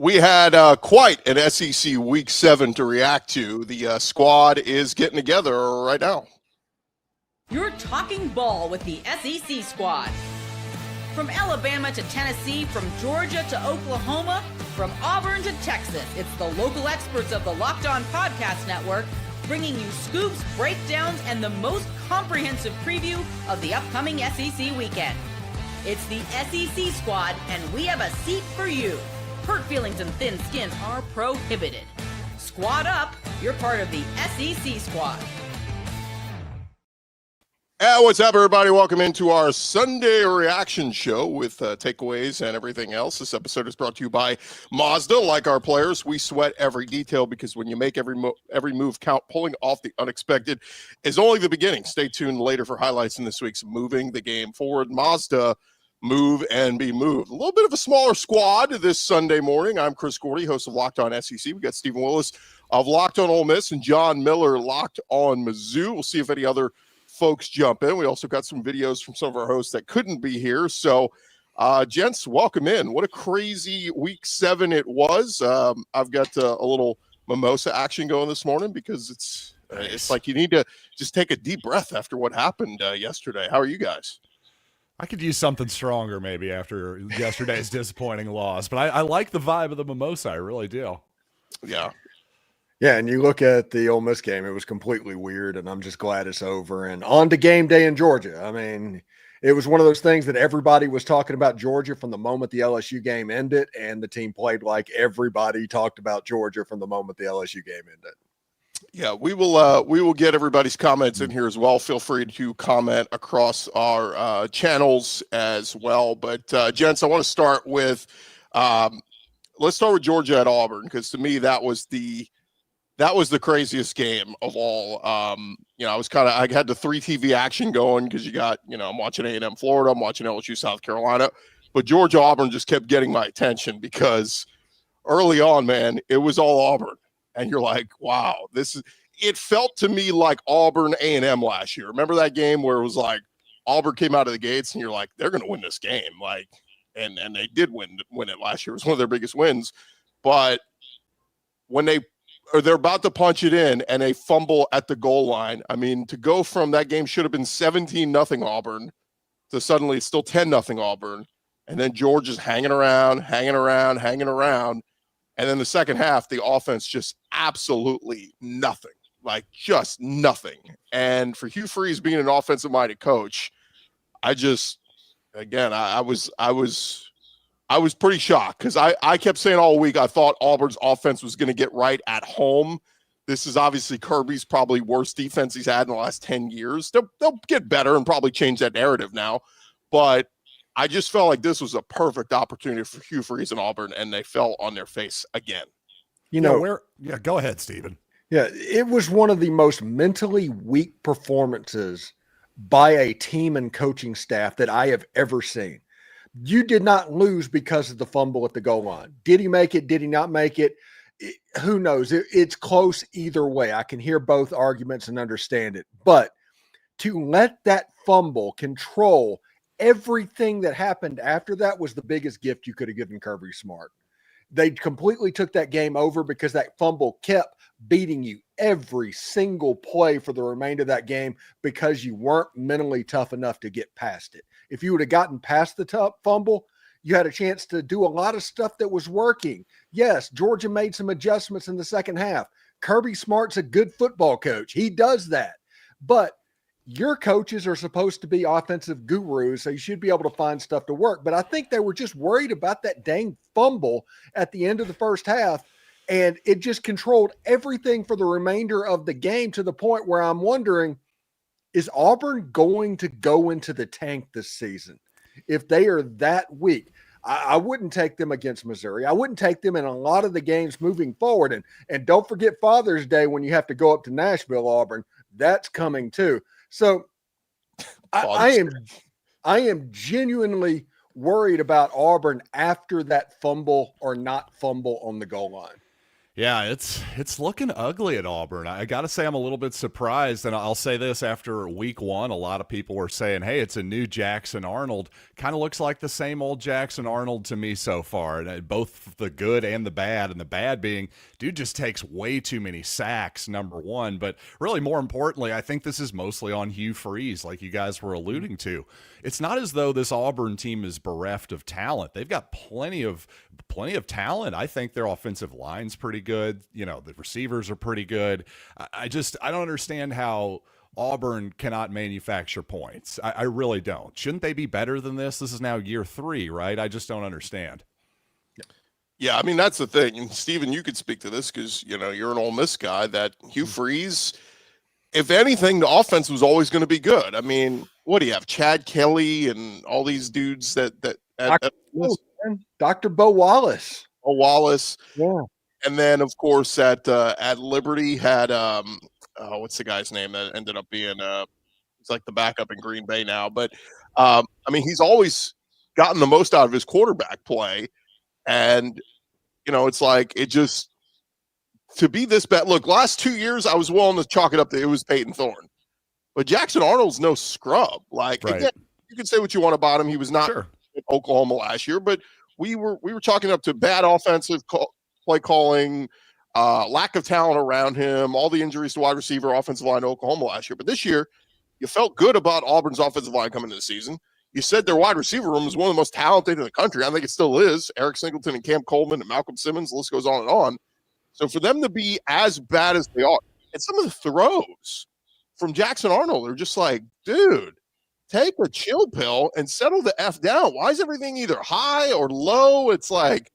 We had quite an SEC Week 7 to react to. The squad is getting together right now. You're talking ball with the SEC squad. From Alabama to Tennessee, from Georgia to Oklahoma, from Auburn to Texas, it's the local experts of the Locked On Podcast Network bringing you scoops, breakdowns, and the most comprehensive preview of the upcoming SEC weekend. It's the SEC squad, and we have a seat for you. Hurt feelings and thin skin are prohibited. Squad up, you're part of the SEC squad. What's up, everybody? Welcome into our Sunday reaction show with takeaways and everything else. This episode is brought to you by Mazda. Like our players, we sweat every detail because when you make every move count, pulling off the unexpected is only the beginning. Stay tuned later for highlights in this week's Moving the Game Forward. Mazda, move and be moved. A little bit of a smaller squad this Sunday morning. I'm Chris Gordy, host of Locked On SEC. We got Stephen Willis of Locked On Ole Miss and John Miller, Locked On Mizzou. We'll see if any other folks jump in. We also got some videos from some of our hosts that couldn't be here. So, gents, welcome in. What a crazy Week 7 it was. I've got a little mimosa action going this morning because it's like you need to just take a deep breath after what happened yesterday. How are you guys? I could use something stronger maybe after yesterday's disappointing loss, but I like the vibe of the mimosa. I really do. Yeah. Yeah, and you look at the Ole Miss game, it was completely weird, and I'm just glad it's over. And on to game day in Georgia. I mean, it was one of those things that everybody was talking about Georgia from the moment the LSU game ended, and the team played like everybody talked about Georgia from the moment the LSU game ended. Yeah, we will get everybody's comments in here as well. Feel free to comment across our channels as well. But gents, I want to start with let's start with Georgia at Auburn, because to me that was the craziest game of all. I had the 3 TV action going because you got, I'm watching A&M Florida, I'm watching LSU South Carolina, but Georgia Auburn just kept getting my attention because early on, man, it was all Auburn. And you're like, wow, it felt to me like Auburn A&M last year. Remember that game where it was like Auburn came out of the gates and you're like, they're going to win this game. Like, and they did win it last year. It was one of their biggest wins. But when they're about to punch it in and they fumble at the goal line, I mean, to go from that game should have been 17-0 Auburn to suddenly it's still 10-0 Auburn. And then Georgia's hanging around. And then the second half, the offense just absolutely nothing, like just nothing. And for Hugh Freeze being an offensive-minded coach, I was pretty shocked because I kept saying all week I thought Auburn's offense was going to get right at home. This is obviously Kirby's probably worst defense he's had in the last 10 years. They'll get better and probably change that narrative now. But I just felt like this was a perfect opportunity for Hugh Freeze and Auburn, and they fell on their face again. Go ahead, Stephen. Yeah, it was one of the most mentally weak performances by a team and coaching staff that I have ever seen. You did not lose because of the fumble at the goal line. Did he make it? Did he not make it? Who knows? It's close either way. I can hear both arguments and understand it. But to let that fumble control everything that happened after that was the biggest gift you could have given Kirby Smart. They completely took that game over because that fumble kept beating you every single play for the remainder of that game because you weren't mentally tough enough to get past it. If you would have gotten past the tough fumble, you had a chance to do a lot of stuff that was working. Yes, Georgia made some adjustments in the second half. Kirby Smart's a good football coach. He does that. But your coaches are supposed to be offensive gurus, so you should be able to find stuff to work. But I think they were just worried about that dang fumble at the end of the first half, and it just controlled everything for the remainder of the game to the point where I'm wondering, is Auburn going to go into the tank this season? If they are that weak, I wouldn't take them against Missouri. I wouldn't take them in a lot of the games moving forward. And don't forget Father's Day when you have to go up to Nashville, Auburn. That's coming too. So I am genuinely worried about Auburn after that fumble or not fumble on the goal line. Yeah, it's looking ugly at Auburn. I got to say I'm a little bit surprised, and I'll say this after week one, a lot of people were saying, hey, it's a new Jackson Arnold. Kind of looks like the same old Jackson Arnold to me so far, and both the good and the bad being, dude just takes way too many sacks, number one, but really more importantly, I think this is mostly on Hugh Freeze, like you guys were alluding to. It's not as though this Auburn team is bereft of talent. They've got plenty of talent. I think their offensive line's pretty good. You know, the receivers are pretty good. I don't understand how Auburn cannot manufacture points. I really don't. Shouldn't they be better than this? This is now year 3, right? I just don't understand. Yeah, I mean, that's the thing. And Steven, you could speak to this because, you know, you're an Ole Miss guy, that Hugh Freeze, if anything, the offense was always going to be good. I mean, what do you have? Chad Kelly and all these dudes Dr. Bo Wallace. Oh, Wallace. Yeah. And then, of course, at Liberty had what's the guy's name that ended up being he's like the backup in Green Bay now. But I mean, he's always gotten the most out of his quarterback play, and you know, it's like it just to be this bad. Look, last 2 years, I was willing to chalk it up to it was Peyton Thorne, but Jackson Arnold's no scrub. Like right. Again, you can say what you want about him. He was not Sure. in Oklahoma last year, but we were chalking up to bad offensive play calling, lack of talent around him, all the injuries to wide receiver, offensive line to Oklahoma last year. But this year, you felt good about Auburn's offensive line coming into the season. You said their wide receiver room is one of the most talented in the country. I think it still is. Eric Singleton and Cam Coleman and Malcolm Simmons, the list goes on and on. So for them to be as bad as they are, and some of the throws from Jackson Arnold are just like, dude, take a chill pill and settle the F down. Why is everything either high or low? It's like,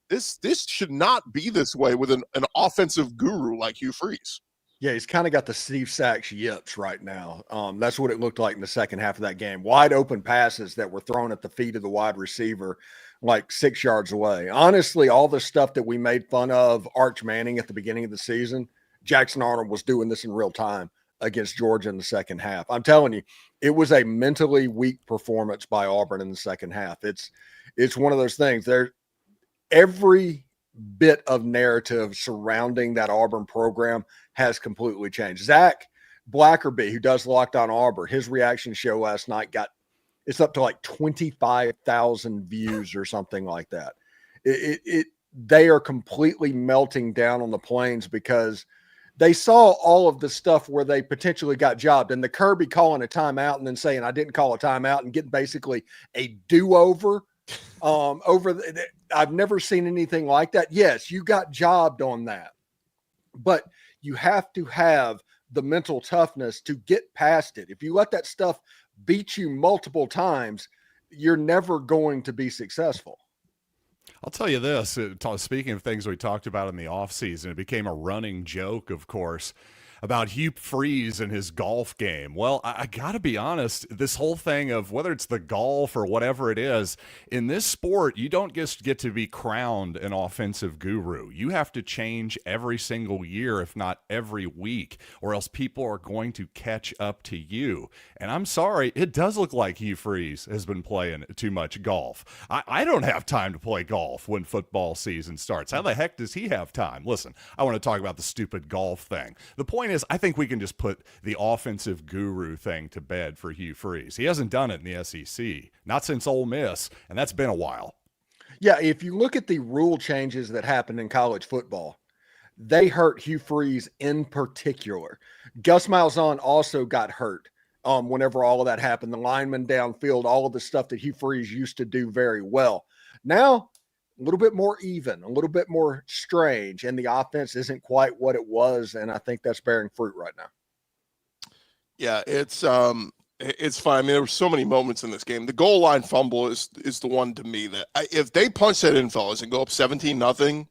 this should not be this way with an offensive guru like Hugh Freeze. Yeah, he's kind of got the Steve Sachs yips right now. That's what it looked like in the second half of that game. Wide open passes that were thrown at the feet of the wide receiver like 6 yards away. Honestly, all the stuff that we made fun of Arch Manning at the beginning of the season, Jackson Arnold was doing this in real time against Georgia in the second half. I'm telling you, it was a mentally weak performance by Auburn in the second half. It's one of those things. Every bit of narrative surrounding that Auburn program has completely changed. Zach Blackerby, who does Locked On Auburn, his reaction show last night it's up to like 25,000 views or something like that. They are completely melting down on the plains because they saw all of the stuff where they potentially got jobbed, and the Kirby calling a timeout and then saying, I didn't call a timeout, and getting basically a do-over I've never seen anything like that. Yes, you got jobbed on that, but you have to have the mental toughness to get past it. If you let that stuff beat you multiple times, you're never going to be successful. I'll tell you this, speaking of things we talked about in the offseason, it became a running joke, of course, about Hugh Freeze and his golf game. Well, I got to be honest, this whole thing of whether it's the golf or whatever it is, in this sport, you don't just get to be crowned an offensive guru. You have to change every single year, if not every week, or else people are going to catch up to you. And I'm sorry, it does look like Hugh Freeze has been playing too much golf. I don't have time to play golf when football season starts. How the heck does he have time? Listen, I want to talk about the stupid golf thing. The point is, I think we can just put the offensive guru thing to bed for Hugh Freeze. He hasn't done it in the SEC, not since Ole Miss, and that's been a while. Yeah, if you look at the rule changes that happened in college football, they hurt Hugh Freeze in particular. Gus Malzahn also got hurt whenever all of that happened. The linemen downfield, all of the stuff that Hugh Freeze used to do very well. Now, a little bit more even, a little bit more strange, and the offense isn't quite what it was, and I think that's bearing fruit right now. Yeah, it's fine. I mean, there were so many moments in this game. The goal line fumble is the one to me that if they punch that in, fellas, and go up 17-0,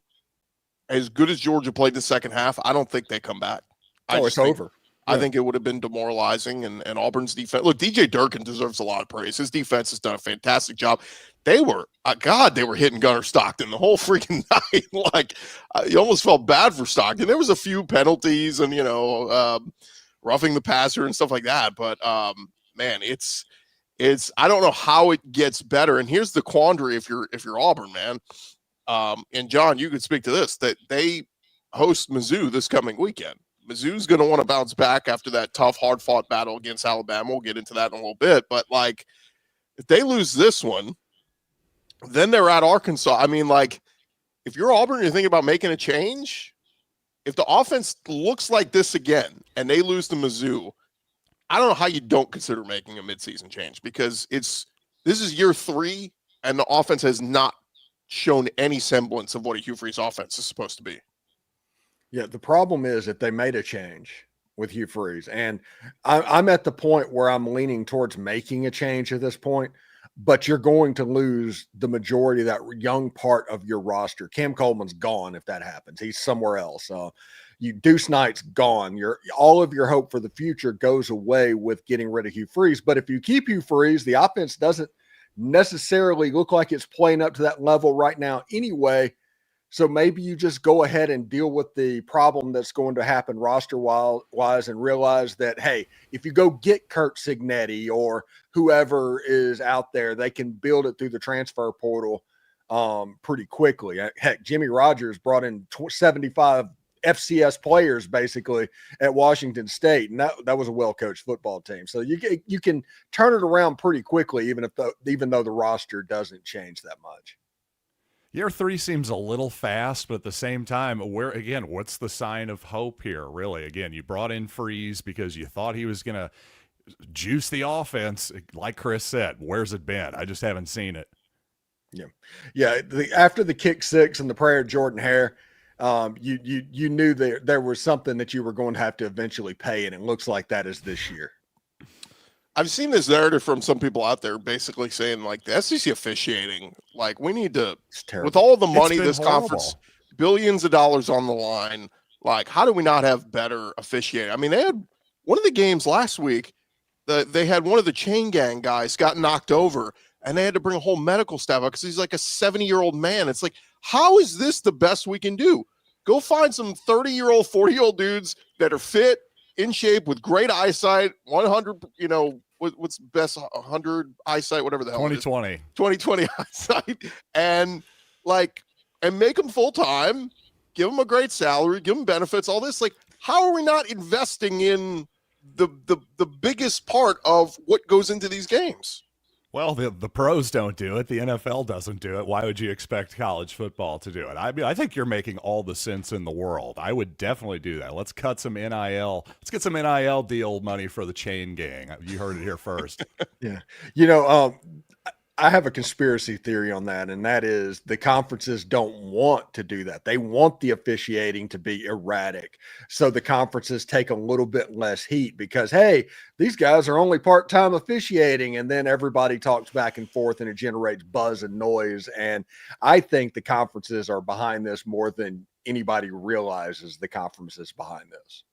as good as Georgia played the second half, I don't think they come back. It's over. I think it would have been demoralizing, and Auburn's defense. Look, DJ Durkin deserves a lot of praise. His defense has done a fantastic job. They were, they were hitting Gunnar Stockton the whole freaking night. Like, you almost felt bad for Stockton. There was a few penalties and, roughing the passer and stuff like that. But, man, it's I don't know how it gets better. And here's the quandary if you're Auburn, man. And John, you could speak to this, that they host Mizzou this coming weekend. Mizzou's going to want to bounce back after that tough, hard-fought battle against Alabama. We'll get into that in a little bit. But, like, if they lose this one, then they're at Arkansas. I mean, like, if you're Auburn, you're thinking about making a change. If the offense looks like this again and they lose to Mizzou, I don't know how you don't consider making a midseason change, because this is year 3 and the offense has not shown any semblance of what a Hugh Freeze offense is supposed to be. Yeah, the problem is that they made a change with Hugh Freeze, and I'm at the point where I'm leaning towards making a change at this point, but you're going to lose the majority of that young part of your roster. Cam Coleman's gone if that happens. He's somewhere else. Deuce Knight's gone. All of your hope for the future goes away with getting rid of Hugh Freeze. But if you keep Hugh Freeze, the offense doesn't necessarily look like it's playing up to that level right now anyway. So maybe you just go ahead and deal with the problem that's going to happen roster-wise and realize that, hey, if you go get Kurt Signetti or whoever is out there, they can build it through the transfer portal pretty quickly. Heck, Jimmy Rogers brought in 75 FCS players basically at Washington State, and that was a well-coached football team. So you can turn it around pretty quickly, even though the roster doesn't change that much. Year 3 seems a little fast, but at the same time, what's the sign of hope here, really? Again, you brought in Freeze because you thought he was going to juice the offense. Like Chris said, where's it been? I just haven't seen it. Yeah. After the kick 6 and the prayer of Jordan Hare, you knew there was something that you were going to have to eventually pay, and it looks like that is this year. I've seen this narrative from some people out there basically saying, like, the SEC officiating, like, we need to, with all the money this conference, billions of dollars on the line, like, how do we not have better officiating? I mean, they had one of the games last week, they had one of the chain gang guys got knocked over, and they had to bring a whole medical staff out because he's like a 70-year-old man. It's like, how is this the best we can do? Go find some 30-year-old, 40-year-old dudes that are fit, in shape, with great eyesight, 100, what's best, 100 eyesight, whatever the hell 2020 eyesight, and make them full-time, give them a great salary, give them benefits, all this. Like, how are we not investing in the biggest part of what goes into these games? Well, the pros don't do it. The NFL doesn't do it. Why would you expect college football to do it? I mean, I think you're making all the sense in the world. I would definitely do that. Let's cut some NIL. Let's get some NIL deal money for the chain gang. You heard it here first. Yeah. I have a conspiracy theory on that, and that is the conferences don't want to do that. They want the officiating to be erratic, so the conferences take a little bit less heat because, hey, these guys are only part-time officiating, and then everybody talks back and forth, and it generates buzz and noise. And I think the conferences are behind this more than anybody realizes. The conferences behind this.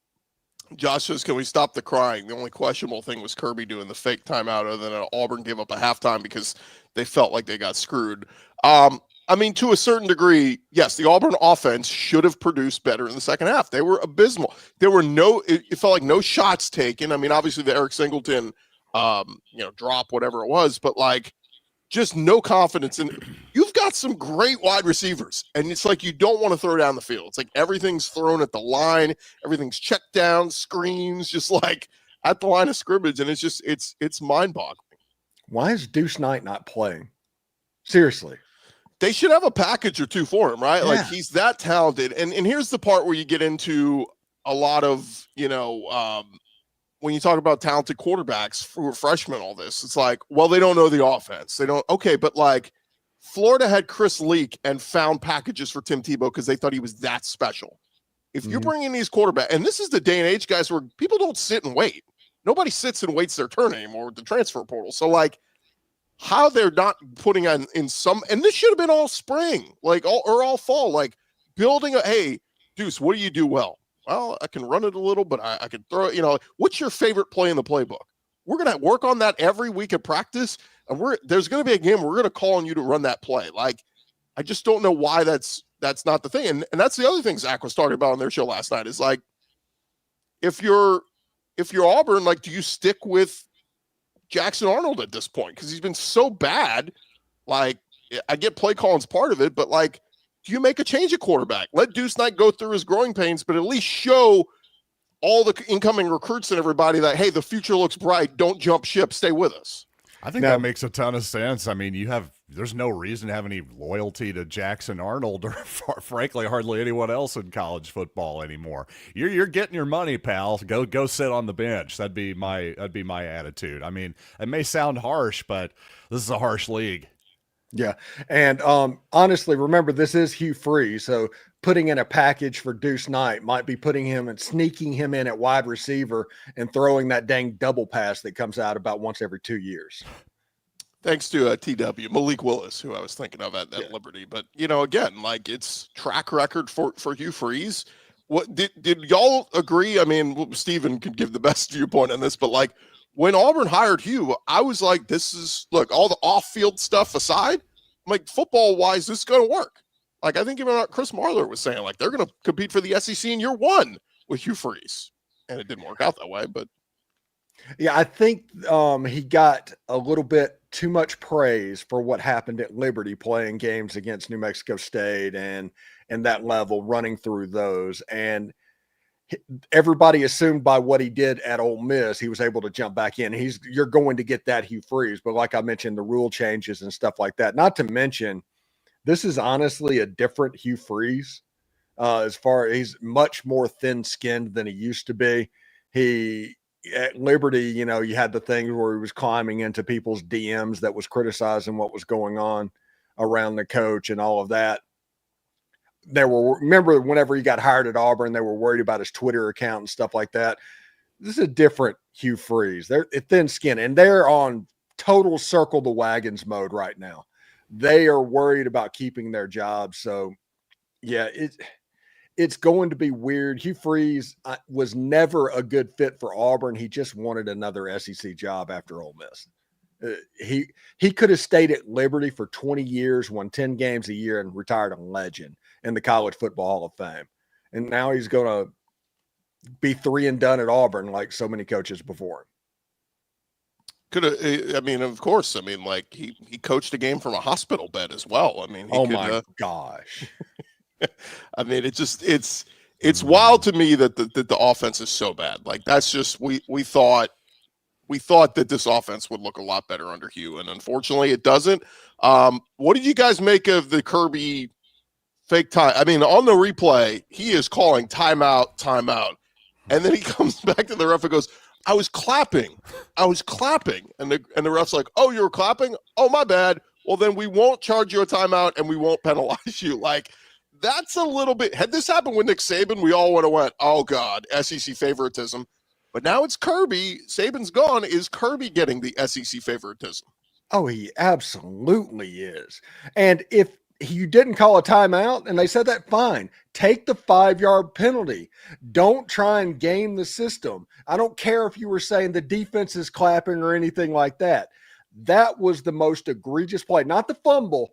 Josh says, can we stop the crying? The only questionable thing was Kirby doing the fake timeout, other than Auburn gave up a halftime because they felt like they got screwed. I mean, to a certain degree, yes, the Auburn offense should have produced better in the second half. They were abysmal. There were it felt like no shots taken. I mean, obviously the Eric Singleton, drop, whatever it was, but like, just no confidence in. You've got some great wide receivers, and it's like you don't want to throw down the field. It's like everything's thrown at the line, everything's checked down, screens, just like at the line of scrimmage, and it's just it's mind-boggling. Why is Deuce Knight not playing? Seriously. They should have a package or two for him, right? Yeah. Like, he's that talented. And here's the part where you get into a lot of, when you talk about talented quarterbacks for freshmen, all this, it's like, well, they don't know the offense. They don't. Okay, but like Florida had Chris Leak and found packages for Tim Tebow because they thought he was that special. If you're bringing these quarterbacks, and this is the day and age, guys, where people don't sit and wait. Nobody sits and waits their turn anymore with the transfer portal. So like, how they're not putting on in some, and this should have been all spring, like all fall, like building hey, Deuce, what do you do well? Well, I can run it a little, but I can throw it. What's your favorite play in the playbook? We're going to work on that every week of practice, and there's going to be a game where we're going to call on you to run that play. Like, I just don't know why that's not the thing. And that's the other thing Zach was talking about on their show last night is like, if you're Auburn, like, do you stick with Jackson Arnold at this point? Because he's been so bad. Like, I get play calling's part of it, but like, do you make a change at quarterback? Let Deuce Knight go through his growing pains, but at least show all the incoming recruits and everybody that, hey, the future looks bright. Don't jump ship. Stay with us. I think that makes a ton of sense. I mean, there's no reason to have any loyalty to Jackson Arnold or frankly, hardly anyone else in college football anymore. You're getting your money, pal. Go sit on the bench. That'd be my attitude. I mean, it may sound harsh, but this is a harsh league. Yeah. And honestly, remember, this is Hugh Freeze. So putting in a package for Deuce Knight might be putting him and sneaking him in at wide receiver and throwing that dang double pass that comes out about once every 2 years. Thanks to TW, Malik Willis, who I was thinking of at Liberty. But, again, like, it's track record for Hugh Freeze. What did y'all agree? I mean, Steven could give the best viewpoint on this, but, like, when Auburn hired Hugh, I was like, look, all the off-field stuff aside, I'm like, football-wise, this is going to work. Like, I think even Chris Marler was saying, like, they're going to compete for the SEC in year one with Hugh Freeze. And it didn't work out that way, but. Yeah, I think he got a little bit too much praise for what happened at Liberty, playing games against New Mexico State and that level, running through those. And everybody assumed by what he did at Ole Miss, he was able to jump back in. You're going to get that Hugh Freeze. But like I mentioned, the rule changes and stuff like that. Not to mention, this is honestly a different Hugh Freeze. As far as he's much more thin-skinned than he used to be. At Liberty, you had the things where he was climbing into people's DMs that was criticizing what was going on around the coach and all of that. Remember whenever he got hired at Auburn, they were worried about his Twitter account and stuff like that. This is a different Hugh Freeze. They're thin skin, and they're on total circle the wagons mode right now. They are worried about keeping their jobs. So, yeah, it's going to be weird. Hugh Freeze was never a good fit for Auburn. He just wanted another SEC job after Ole Miss. He could have stayed at Liberty for 20 years, won 10 games a year, and retired a legend in the College Football Hall of Fame. And now he's going to be 3 and done at Auburn like so many coaches before him. Could have, I mean, of course. I mean, like he coached a game from a hospital bed as well. I mean, my gosh. I mean, it's wild to me that the offense is so bad. Like, that's just, we thought that this offense would look a lot better under Hugh, and unfortunately it doesn't. What did you guys make of the Kirby fake time? I mean, on the replay, he is calling timeout. And then he comes back to the ref and goes, I was clapping. And the ref's like, oh, you were clapping? Oh, my bad. Well, then we won't charge you a timeout and we won't penalize you. Like, that's a little bit. Had this happened with Nick Saban, we all would have went, oh, God, SEC favoritism. But now it's Kirby. Saban's gone. Is Kirby getting the SEC favoritism? Oh, he absolutely is. And if you didn't call a timeout and they said that, fine. Take the 5-yard penalty. Don't try and game the system. I don't care if you were saying the defense is clapping or anything like that. That was the most egregious play. Not the fumble.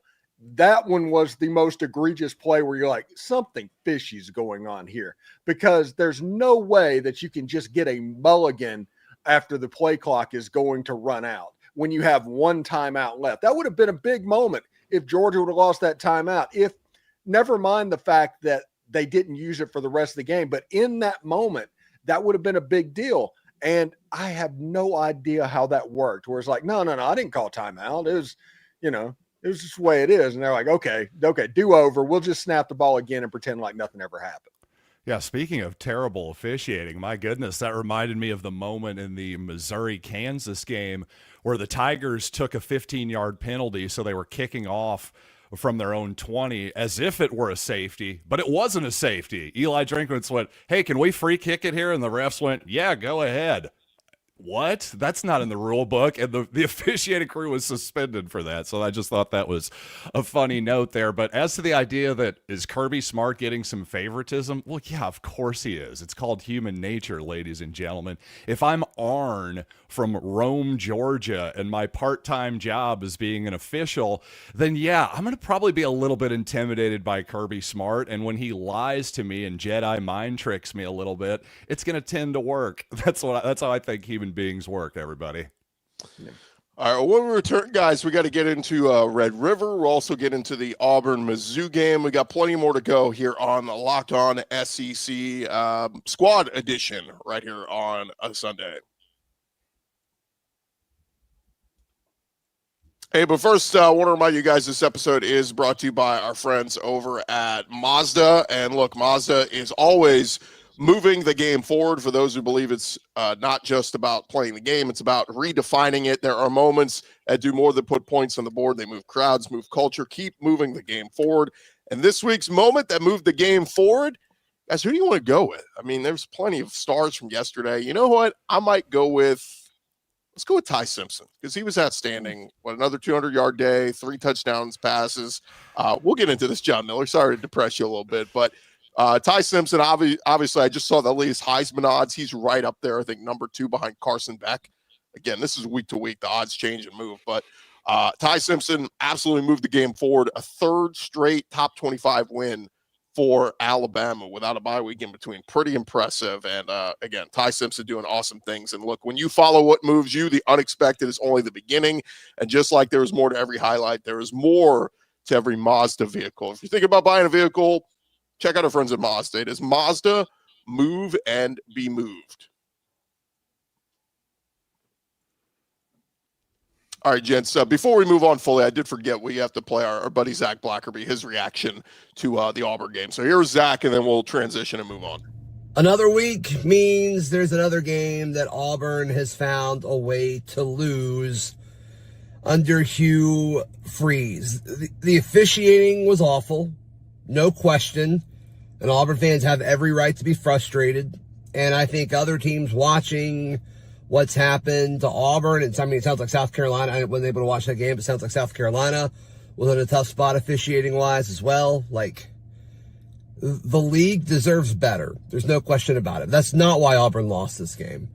That one was the most egregious play where you're like, something fishy is going on here, because there's no way that you can just get a mulligan after the play clock is going to run out when you have one timeout left. That would have been a big moment if Georgia would have lost that timeout. If, never mind the fact that they didn't use it for the rest of the game, but in that moment, that would have been a big deal. And I have no idea how that worked, where it's like, no, I didn't call timeout. It was, it was just the way it is. And they're like, okay, do over. We'll just snap the ball again and pretend like nothing ever happened. Yeah, speaking of terrible officiating, my goodness, that reminded me of the moment in the Missouri-Kansas game where the Tigers took a 15-yard penalty, so they were kicking off from their own 20 as if it were a safety, but it wasn't a safety. Eli Drinkwitz went, hey, can we free kick it here? And the refs went, yeah, go ahead. What? That's not in the rule book. And the officiating crew was suspended for that. So I just thought that was a funny note there. But as to the idea that is Kirby Smart getting some favoritism? Well, yeah, of course he is. It's called human nature, ladies and gentlemen. If I'm Arn from Rome, Georgia, and my part-time job is being an official, then yeah, I'm going to probably be a little bit intimidated by Kirby Smart. And when he lies to me and Jedi mind tricks me a little bit, it's going to tend to work. That's how I think human beings work, everybody. All right, when we return, guys, we got to get into Red River. We'll also get into the Auburn Mizzou game. We got plenty more to go here on the Locked On SEC Squad Edition right here on a Sunday. Hey, but first, I want to remind you guys this episode is brought to you by our friends over at Mazda. And look, Mazda is always moving the game forward. For those who believe it's not just about playing the game, it's about redefining it. There are moments that do more than put points on the board. They move crowds, move culture, keep moving the game forward. And this week's moment that moved the game forward, guys, who do you want to go with? I mean, there's plenty of stars from yesterday. You know what? I might go with, let's go with Ty Simpson, because he was outstanding. What, another 200-yard day, 3 touchdowns, passes. We'll get into this, John Miller. Sorry to depress you a little bit, but Ty Simpson, obviously, I just saw the latest Heisman odds. He's right up there, I think, number 2 behind Carson Beck. Again, this is week to week. The odds change and move. But Ty Simpson absolutely moved the game forward. A 3rd straight top 25 win for Alabama without a bye week in between. Pretty impressive. And, again, Ty Simpson doing awesome things. And, look, when you follow what moves you, the unexpected is only the beginning. And just like there is more to every highlight, there is more to every Mazda vehicle. If you're thinking about buying a vehicle, check out our friends at Mazda. It is Mazda, move and be moved. All right, gents, before we move on fully, I did forget we have to play our buddy Zach Blackerby, his reaction to the Auburn game. So here's Zach, and then we'll transition and move on. Another week means there's another game that Auburn has found a way to lose under Hugh Freeze. The officiating was awful. No question. And Auburn fans have every right to be frustrated. And I think other teams watching what's happened to Auburn, and I mean, it sounds like South Carolina, I wasn't able to watch that game, but it sounds like South Carolina was in a tough spot officiating-wise as well. Like, the league deserves better. There's no question about it. That's not why Auburn lost this game.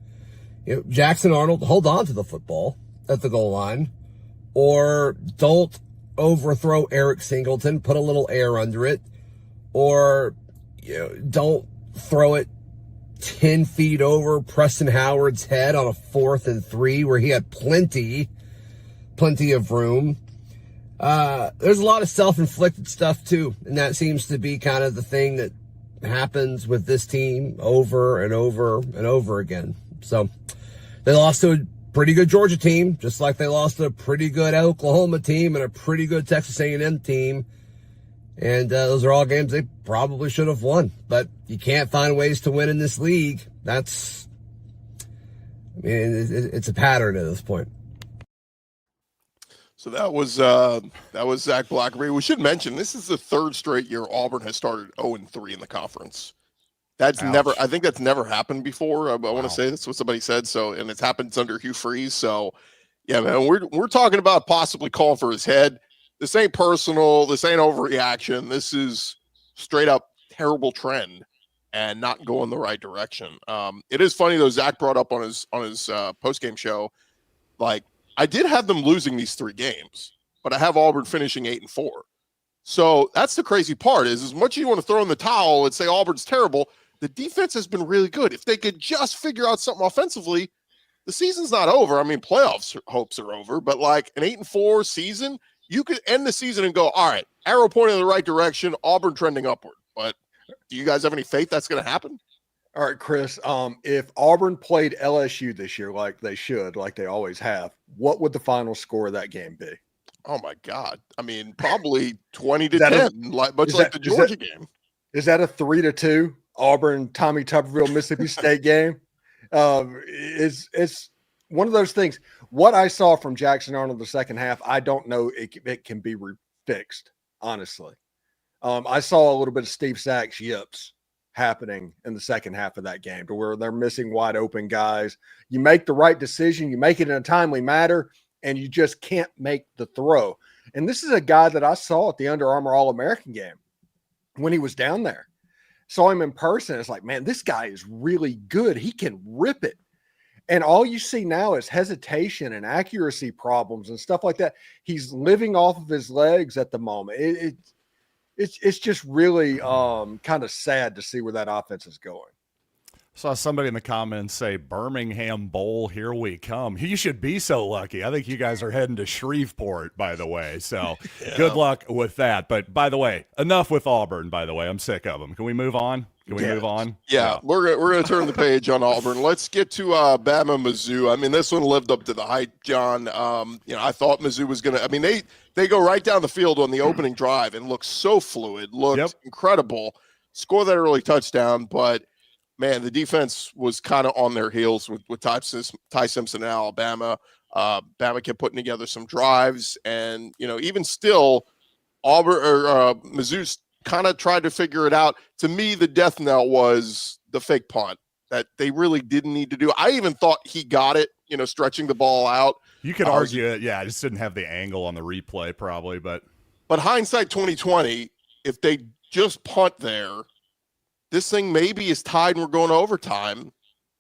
You know, Jackson Arnold, hold on to the football at the goal line, or don't overthrow Eric Singleton, put a little air under it, or don't throw it 10 feet over Preston Howard's head on a 4th and 3 where he had plenty of room. There's a lot of self-inflicted stuff too, and that seems to be kind of the thing that happens with this team over and over and over again. So they lost to a pretty good Georgia team, just like they lost to a pretty good Oklahoma team and a pretty good Texas A&M team. And those are all games they probably should have won. But you can't find ways to win in this league. It's a pattern at this point. So that was Zach Blackerby. We should mention this is the 3rd straight year Auburn has started 0-3 in the conference. I think that's never happened before. I want to say that's what somebody said. So, and it's happened under Hugh Freeze. So, yeah, man, we're talking about possibly calling for his head. This ain't personal. This ain't overreaction. This is straight up terrible trend and not going the right direction. It is funny though. Zach brought up on his post game show, like, I did have them losing these 3 games, but I have Auburn finishing 8-4. So that's the crazy part is as much as you want to throw in the towel and say Auburn's terrible, the defense has been really good. If they could just figure out something offensively, the season's not over. I mean, playoffs hopes are over, but like an 8-4 season, you could end the season and go, all right, arrow pointing in the right direction, Auburn trending upward. But do you guys have any faith that's going to happen? All right, Chris, if Auburn played LSU this year like they should, like they always have, what would the final score of that game be? Oh, my God. I mean, probably 20-10, much like the Georgia game. Is that a 3-2 Auburn, Tommy Tuberville, Mississippi State game? It's one of those things. What I saw from Jackson Arnold the second half, I don't know it can be fixed, honestly. I saw a little bit of Steve Sachs yips happening in the second half of that game to where they're missing wide open guys. You make the right decision, you make it in a timely manner, and you just can't make the throw. And this is a guy that I saw at the Under Armour All-American game when he was down there. Saw him in person. It's like, man, this guy is really good. He can rip it. And all you see now is hesitation and accuracy problems and stuff like that. He's living off of his legs at the moment. It's just really kind of sad to see where that offense is going. Saw somebody in the comments say, Birmingham Bowl, here we come. You should be so lucky. I think you guys are heading to Shreveport, by the way. So good luck with that. But by the way, enough with Auburn, by the way. I'm sick of them. Can we move on? Can we move on? Yeah, we're gonna turn the page on Auburn. Let's get to Bama Mizzou. I mean, this one lived up to the hype, John. I thought Mizzou was gonna. I mean, they go right down the field on the opening drive and look so fluid, looked incredible. Score that early touchdown, but man, the defense was kind of on their heels with Ty Simpson in Alabama. Bama kept putting together some drives, and even still, Auburn or Mizzou kind of tried to figure it out. To me, the death knell was the fake punt that they really didn't need to do. I even thought he got it, stretching the ball out. You could argue it. Yeah, I just didn't have the angle on the replay probably, but hindsight 2020, if they just punt there, this thing maybe is tied and we're going to overtime,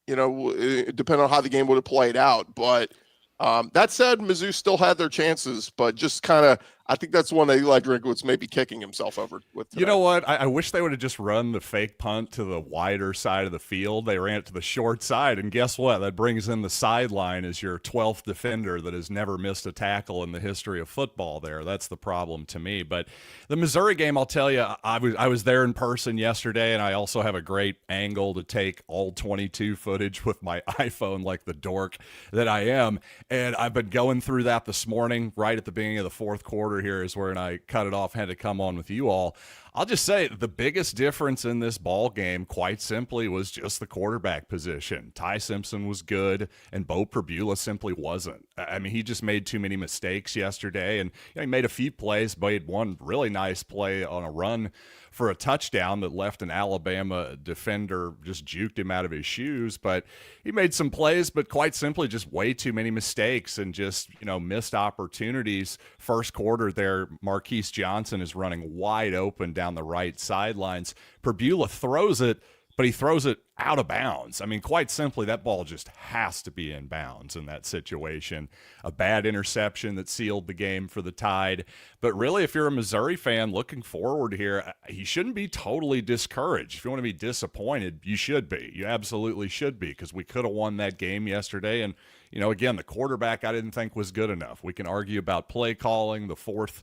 depending on how the game would have played out. But that said, Mizzou still had their chances, but just kind of, I think that's one that Eli Drinkowitz may be kicking himself over with today. You know what? I wish they would have just run the fake punt to the wider side of the field. They ran it to the short side, and guess what? That brings in the sideline as your 12th defender that has never missed a tackle in the history of football there. That's the problem to me. But the Missouri game, I'll tell you, I was there in person yesterday, and I also have a great angle to take all 22 footage with my iPhone like the dork that I am. And I've been going through that this morning, right at the beginning of the fourth quarter here is where I cut it off, had to come on with you all. I'll just say the biggest difference in this ball game, quite simply, was just the quarterback position. Ty Simpson was good, and Bo Perbula simply wasn't. I mean, he just made too many mistakes yesterday, and he made a few plays, but he had one really nice play on a run for a touchdown that left an Alabama defender, just juked him out of his shoes. But he made some plays, but quite simply just way too many mistakes and just, missed opportunities. First quarter there, Marquise Johnson is running wide open down the right sidelines. Perbula throws it, but he throws it out of bounds. I mean, quite simply, that ball just has to be in bounds in that situation. A bad interception that sealed the game for the Tide. But really, if you're a Missouri fan looking forward here, you shouldn't be totally discouraged. If you want to be disappointed, you should be. You absolutely should be, because we could have won that game yesterday. And, again, the quarterback I didn't think was good enough. We can argue about play calling, the fourth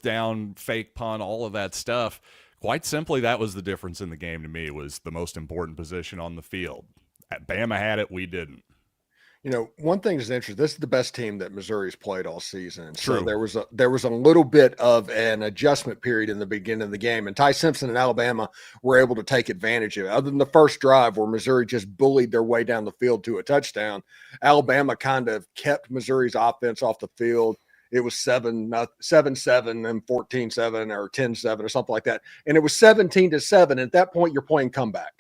down, fake punt, all of that stuff. Quite simply, that was the difference in the game to me, was the most important position on the field. Bama had it, we didn't. One thing is interesting. This is the best team that Missouri's played all season. True. So there was a little bit of an adjustment period in the beginning of the game, and Ty Simpson and Alabama were able to take advantage of it. Other than the first drive where Missouri just bullied their way down the field to a touchdown, Alabama kind of kept Missouri's offense off the field. It was 7-7 and 14-7 or 10-7 or something like that. And it was 17-7. At that point, you're playing comeback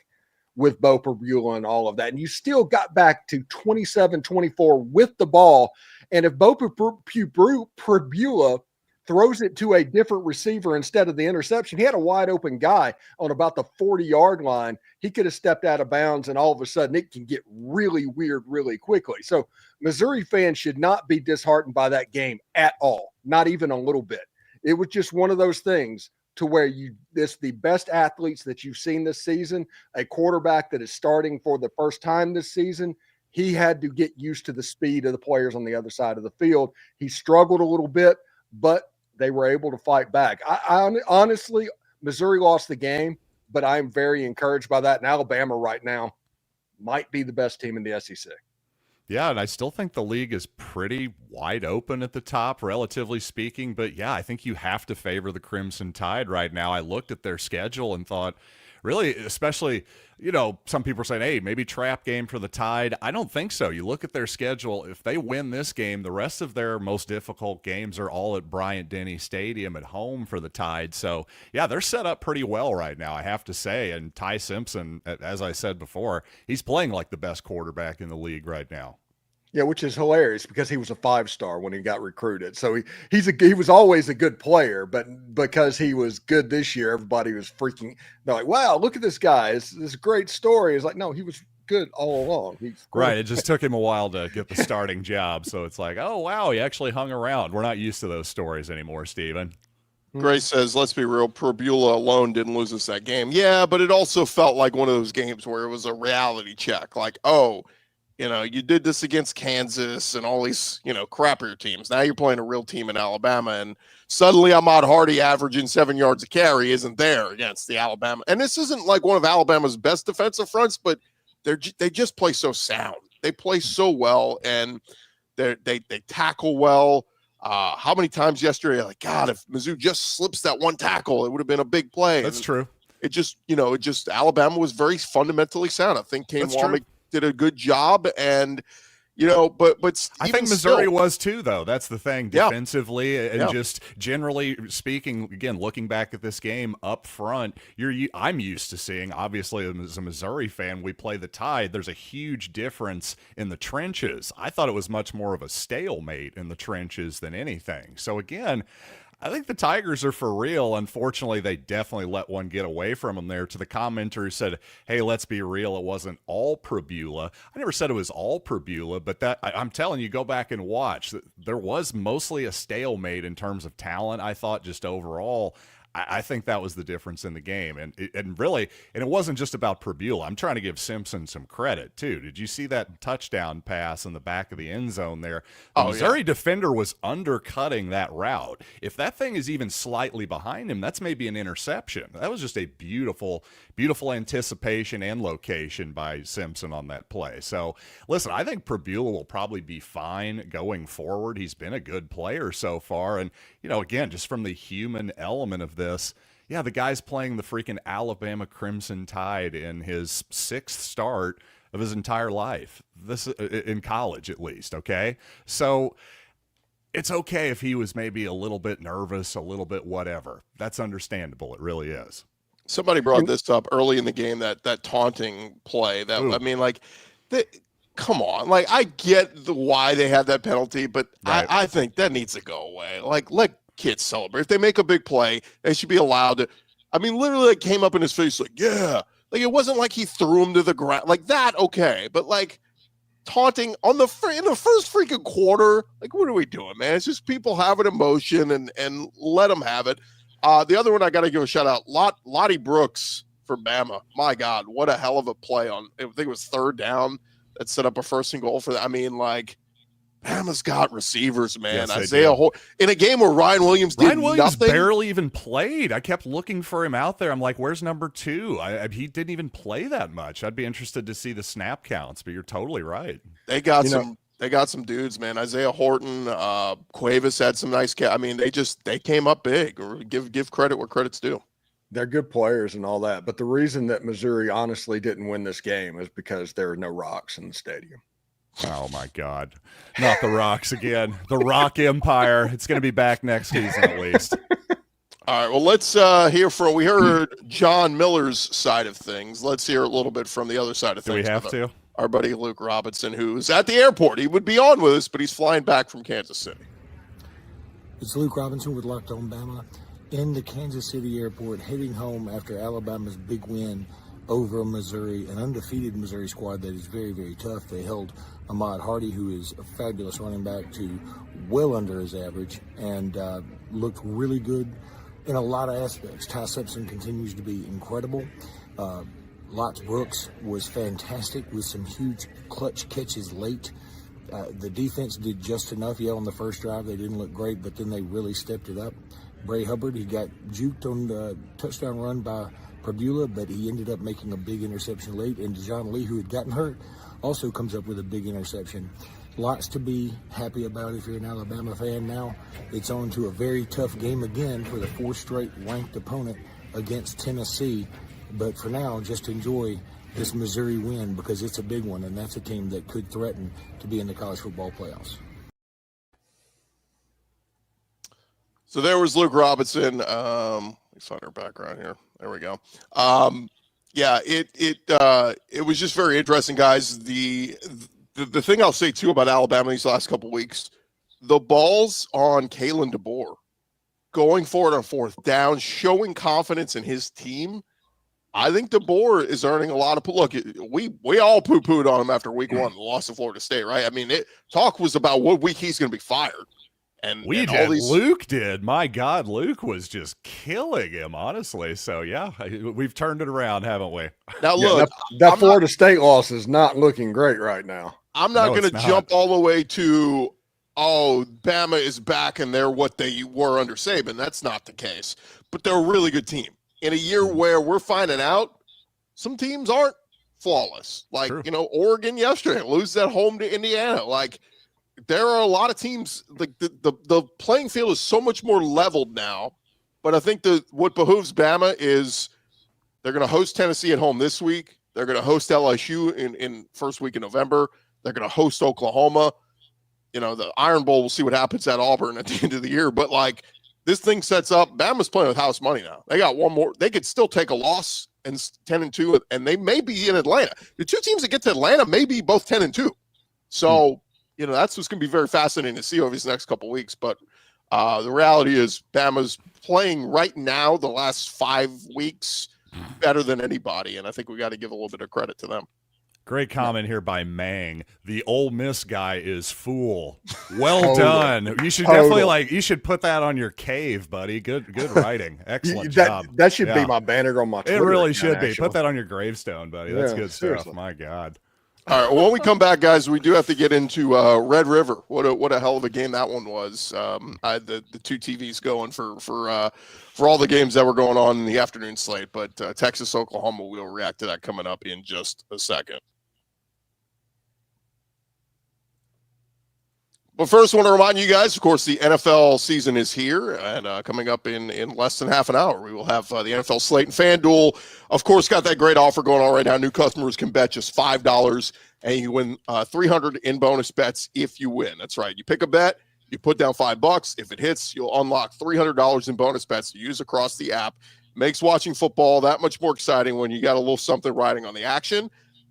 with Bo Perbula and all of that. And you still got back to 27-24 with the ball. And if Bo Perbula throws it to a different receiver instead of the interception, he had a wide open guy on about the 40-yard line. He could have stepped out of bounds, and all of a sudden it can get really weird really quickly. So Missouri fans should not be disheartened by that game at all, not even a little bit. It was just one of those things to where this the best athletes that you've seen this season, a quarterback that is starting for the first time this season. He had to get used to the speed of the players on the other side of the field. He struggled a little bit, but they were able to fight back. I honestly, Missouri lost the game, but I'm very encouraged by that. And Alabama right now might be the best team in the SEC. Yeah, and I still think the league is pretty wide open at the top, relatively speaking. But yeah, I think you have to favor the Crimson Tide right now. I looked at their schedule and thought, really, especially, some people are saying, hey, maybe trap game for the Tide. I don't think so. You look at their schedule. If they win this game, the rest of their most difficult games are all at Bryant-Denny Stadium at home for the Tide. So, yeah, they're set up pretty well right now, I have to say. And Ty Simpson, as I said before, he's playing like the best quarterback in the league right now. Yeah, which is hilarious because he was a 5-star when he got recruited. So he was always a good player, but because he was good this year, everybody was freaking. They're like, "Wow, look at this guy! It's a great story." It's like, no, he was good all along. He's right. It just took him a while to get the starting job. So it's like, oh wow, he actually hung around. We're not used to those stories anymore, Steven. Grace says, let's be real, Probula alone didn't lose us that game. Yeah, but it also felt like one of those games where it was a reality check. Like, oh, you did this against Kansas and all these, crappier teams. Now you're playing a real team in Alabama, and suddenly Ahmad Hardy averaging 7 yards a carry isn't there against the Alabama. And this isn't like one of Alabama's best defensive fronts, but they just play so sound. They play so well, and they tackle well. How many times yesterday, like, God, if Mizzou just slips that one tackle, it would have been a big play. That's true. It just, Alabama was very fundamentally sound. I think Kane Womack did a good job, and but I think Missouri was too, though. That's the thing, defensively and just generally speaking. Again, looking back at this game up front, I'm used to seeing. Obviously, as a Missouri fan, we play the Tide. There's a huge difference in the trenches. I thought it was much more of a stalemate in the trenches than anything. So again, I think the Tigers are for real. Unfortunately, they definitely let one get away from them there. To the commenter who said, hey, let's be real, it wasn't all Probula. I never said it was all Probula, but I'm telling you, go back and watch. There was mostly a stalemate in terms of talent, I thought, just overall. I think that was the difference in the game. And it wasn't just about Probula. I'm trying to give Simpson some credit, too. Did you see that touchdown pass in the back of the end zone there? The Missouri defender was undercutting that route. If that thing is even slightly behind him, that's maybe an interception. That was just a beautiful, beautiful anticipation and location by Simpson on that play. So, listen, I think Probula will probably be fine going forward. He's been a good player so far. And, again, just from the human element of this, the guy's playing the freaking Alabama Crimson Tide in his 6th start of his entire life, this in college at least, okay? So it's okay if he was maybe a little bit nervous, a little bit whatever. That's understandable. It really is. Somebody brought this up early in the game, that taunting play. Come on. Like, I get why they had that penalty, but right. I think that needs to go away. Like, let kids celebrate. If they make a big play, they should be allowed to. I mean, literally, it came up in his face like, yeah. Like, it wasn't like he threw him to the ground. Like, that, okay. But, like, taunting in the first freaking quarter, like, what are we doing, man? It's just people having emotion and let them have it. The other one I got to give a shout out, Lottie Brooks for Bama. My God, what a hell of a play on, I think it was 3rd down that set up a 1st and goal for that. I mean, like, Bama's got receivers, man. Yes, Isaiah Holt in a game where Ryan Williams nothing. Barely even played. I kept looking for him out there. I'm like, where's number 2? He didn't even play that much. I'd be interested to see the snap counts, but you're totally right. They got some dudes, man. Isaiah Horton, Cuevas had some nice I mean, they came up big. Or give credit where credit's due. They're good players and all that, but the reason that Missouri honestly didn't win this game is because there are no rocks in the stadium. Oh my God. Not the Rocks again. The Rock Empire. It's going to be back next season at least. All right. Well, let's we heard John Miller's side of things. Let's hear a little bit from the other side of things. Do we have to? Our buddy Luke Robinson, who's at the airport. He would be on with us, but he's flying back from Kansas City. It's Luke Robinson with Locked On Bama in the Kansas City airport, heading home after Alabama's big win over Missouri, an undefeated Missouri squad that is very, very tough. They held Ahmad Hardy, who is a fabulous running back, to well under his average and looked really good in a lot of aspects. Ty Simpson continues to be incredible. Lots Brooks was fantastic with some huge clutch catches late. The defense did just enough. Yeah, on the first drive, they didn't look great, but then they really stepped it up. Bray Hubbard, he got juked on the touchdown run by Probula, but he ended up making a big interception late. And Dejon Lee, who had gotten hurt, also comes up with a big interception. Lots to be happy about if you're an Alabama fan now. It's on to a very tough game again for the 4th straight ranked opponent against Tennessee. But for now, just enjoy this Missouri win because it's a big one, and that's a team that could threaten to be in the college football playoffs. So there was Luke Robinson. Let's find our background here. There we go. It was just very interesting, guys. The thing I'll say too about Alabama these last couple weeks, the balls on Kalen DeBoer going forward on 4th down, showing confidence in his team. I think DeBoer is earning a lot of look. We all poo-pooed on him after week 1, the loss of Florida State, right? I mean, talk was about what week he's going to be fired. And We all did. these Luke did. My God, Luke was just killing him, honestly. So, yeah, we've turned it around, haven't we? now Yeah, look, that I'm Florida State loss is not looking great right now. I'm not No, going it's to not. jump all the way to, oh, Bama is back and they're what they were under Saban. That's not the case. But they're a really good team. In a year where we're finding out some teams aren't flawless. Like, True. Oregon yesterday, lose at home to Indiana. Like, there are a lot of teams, like the playing field is so much more leveled now. But I think what behooves Bama is they're going to host Tennessee at home this week. They're going to host LSU in first week in November. They're going to host Oklahoma. The Iron Bowl, we'll see what happens at Auburn at the end of the year. But, like, this thing sets up, Bama's playing with house money now. They got one more. They could still take a loss and 10-2, and they may be in Atlanta. The two teams that get to Atlanta may be both 10-2. So, that's what's going to be very fascinating to see over these next couple of weeks. But the reality is Bama's playing right now the last 5 weeks better than anybody, and I think we got to give a little bit of credit to them. Great comment here by Mang. The Ole Miss guy is fool. Well done. You should definitely you should put that on your cave, buddy. Good writing. Excellent job. That should be my banner on my Twitter. It really should account, be. Put that on your gravestone, buddy. That's good seriously. stuff. My God. All right. Well, when we come back, guys, we do have to get into Red River. What a hell of a game that one was. I had the two TVs going for all the games that were going on in the afternoon slate. But Texas, Oklahoma, we'll react to that coming up in just a second. But first, I want to remind you guys, of course, the NFL season is here, and coming up in less than half an hour, we will have the NFL slate. And FanDuel, of course, got that great offer going on right now. New customers can bet just $5, and you win $300 in bonus bets if you win. That's right. You pick a bet, you put down $5. If it hits, you'll unlock $300 in bonus bets to use across the app. Makes watching football that much more exciting when you got a little something riding on the action.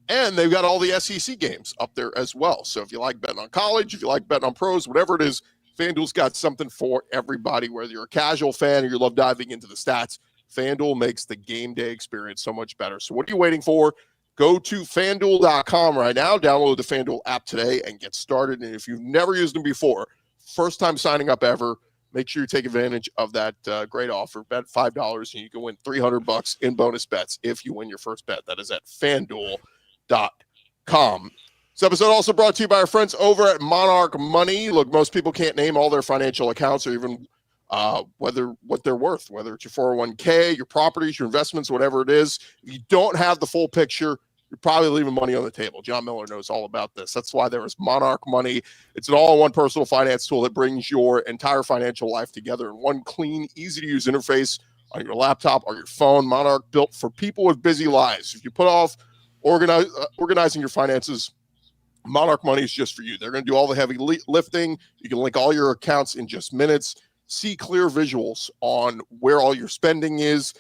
And they've got all the SEC games up there as well. So if you like betting on college, if you like betting on pros, whatever it is, FanDuel's got something for everybody. Whether you're a casual fan or you love diving into the stats, FanDuel makes the game day experience so much better. So what are you waiting for? Go to FanDuel.com right now, download the FanDuel app today, and get started. And if you've never used them before, first time signing up ever, make sure you take advantage of that great offer. Bet $5 and you can win $300 in bonus bets if you win your first bet. That is at FanDuel.com. This episode also brought to you by our friends over at Monarch Money. Look, most people can't name all their financial accounts or even what they're worth, whether it's your 401k, your properties, your investments, whatever it is. If you don't have the full picture, you're probably leaving money on the table. John Miller knows all about this. That's why there is Monarch Money. It's an all-in-one personal finance tool that brings your entire financial life together in one clean, easy-to-use interface on your laptop or your phone. Monarch, built for people with busy lives. If you put off organizing your finances, Monarch Money is just for you. They're going to do all the heavy lifting. You can link all your accounts in just minutes, see clear visuals on where all your spending is,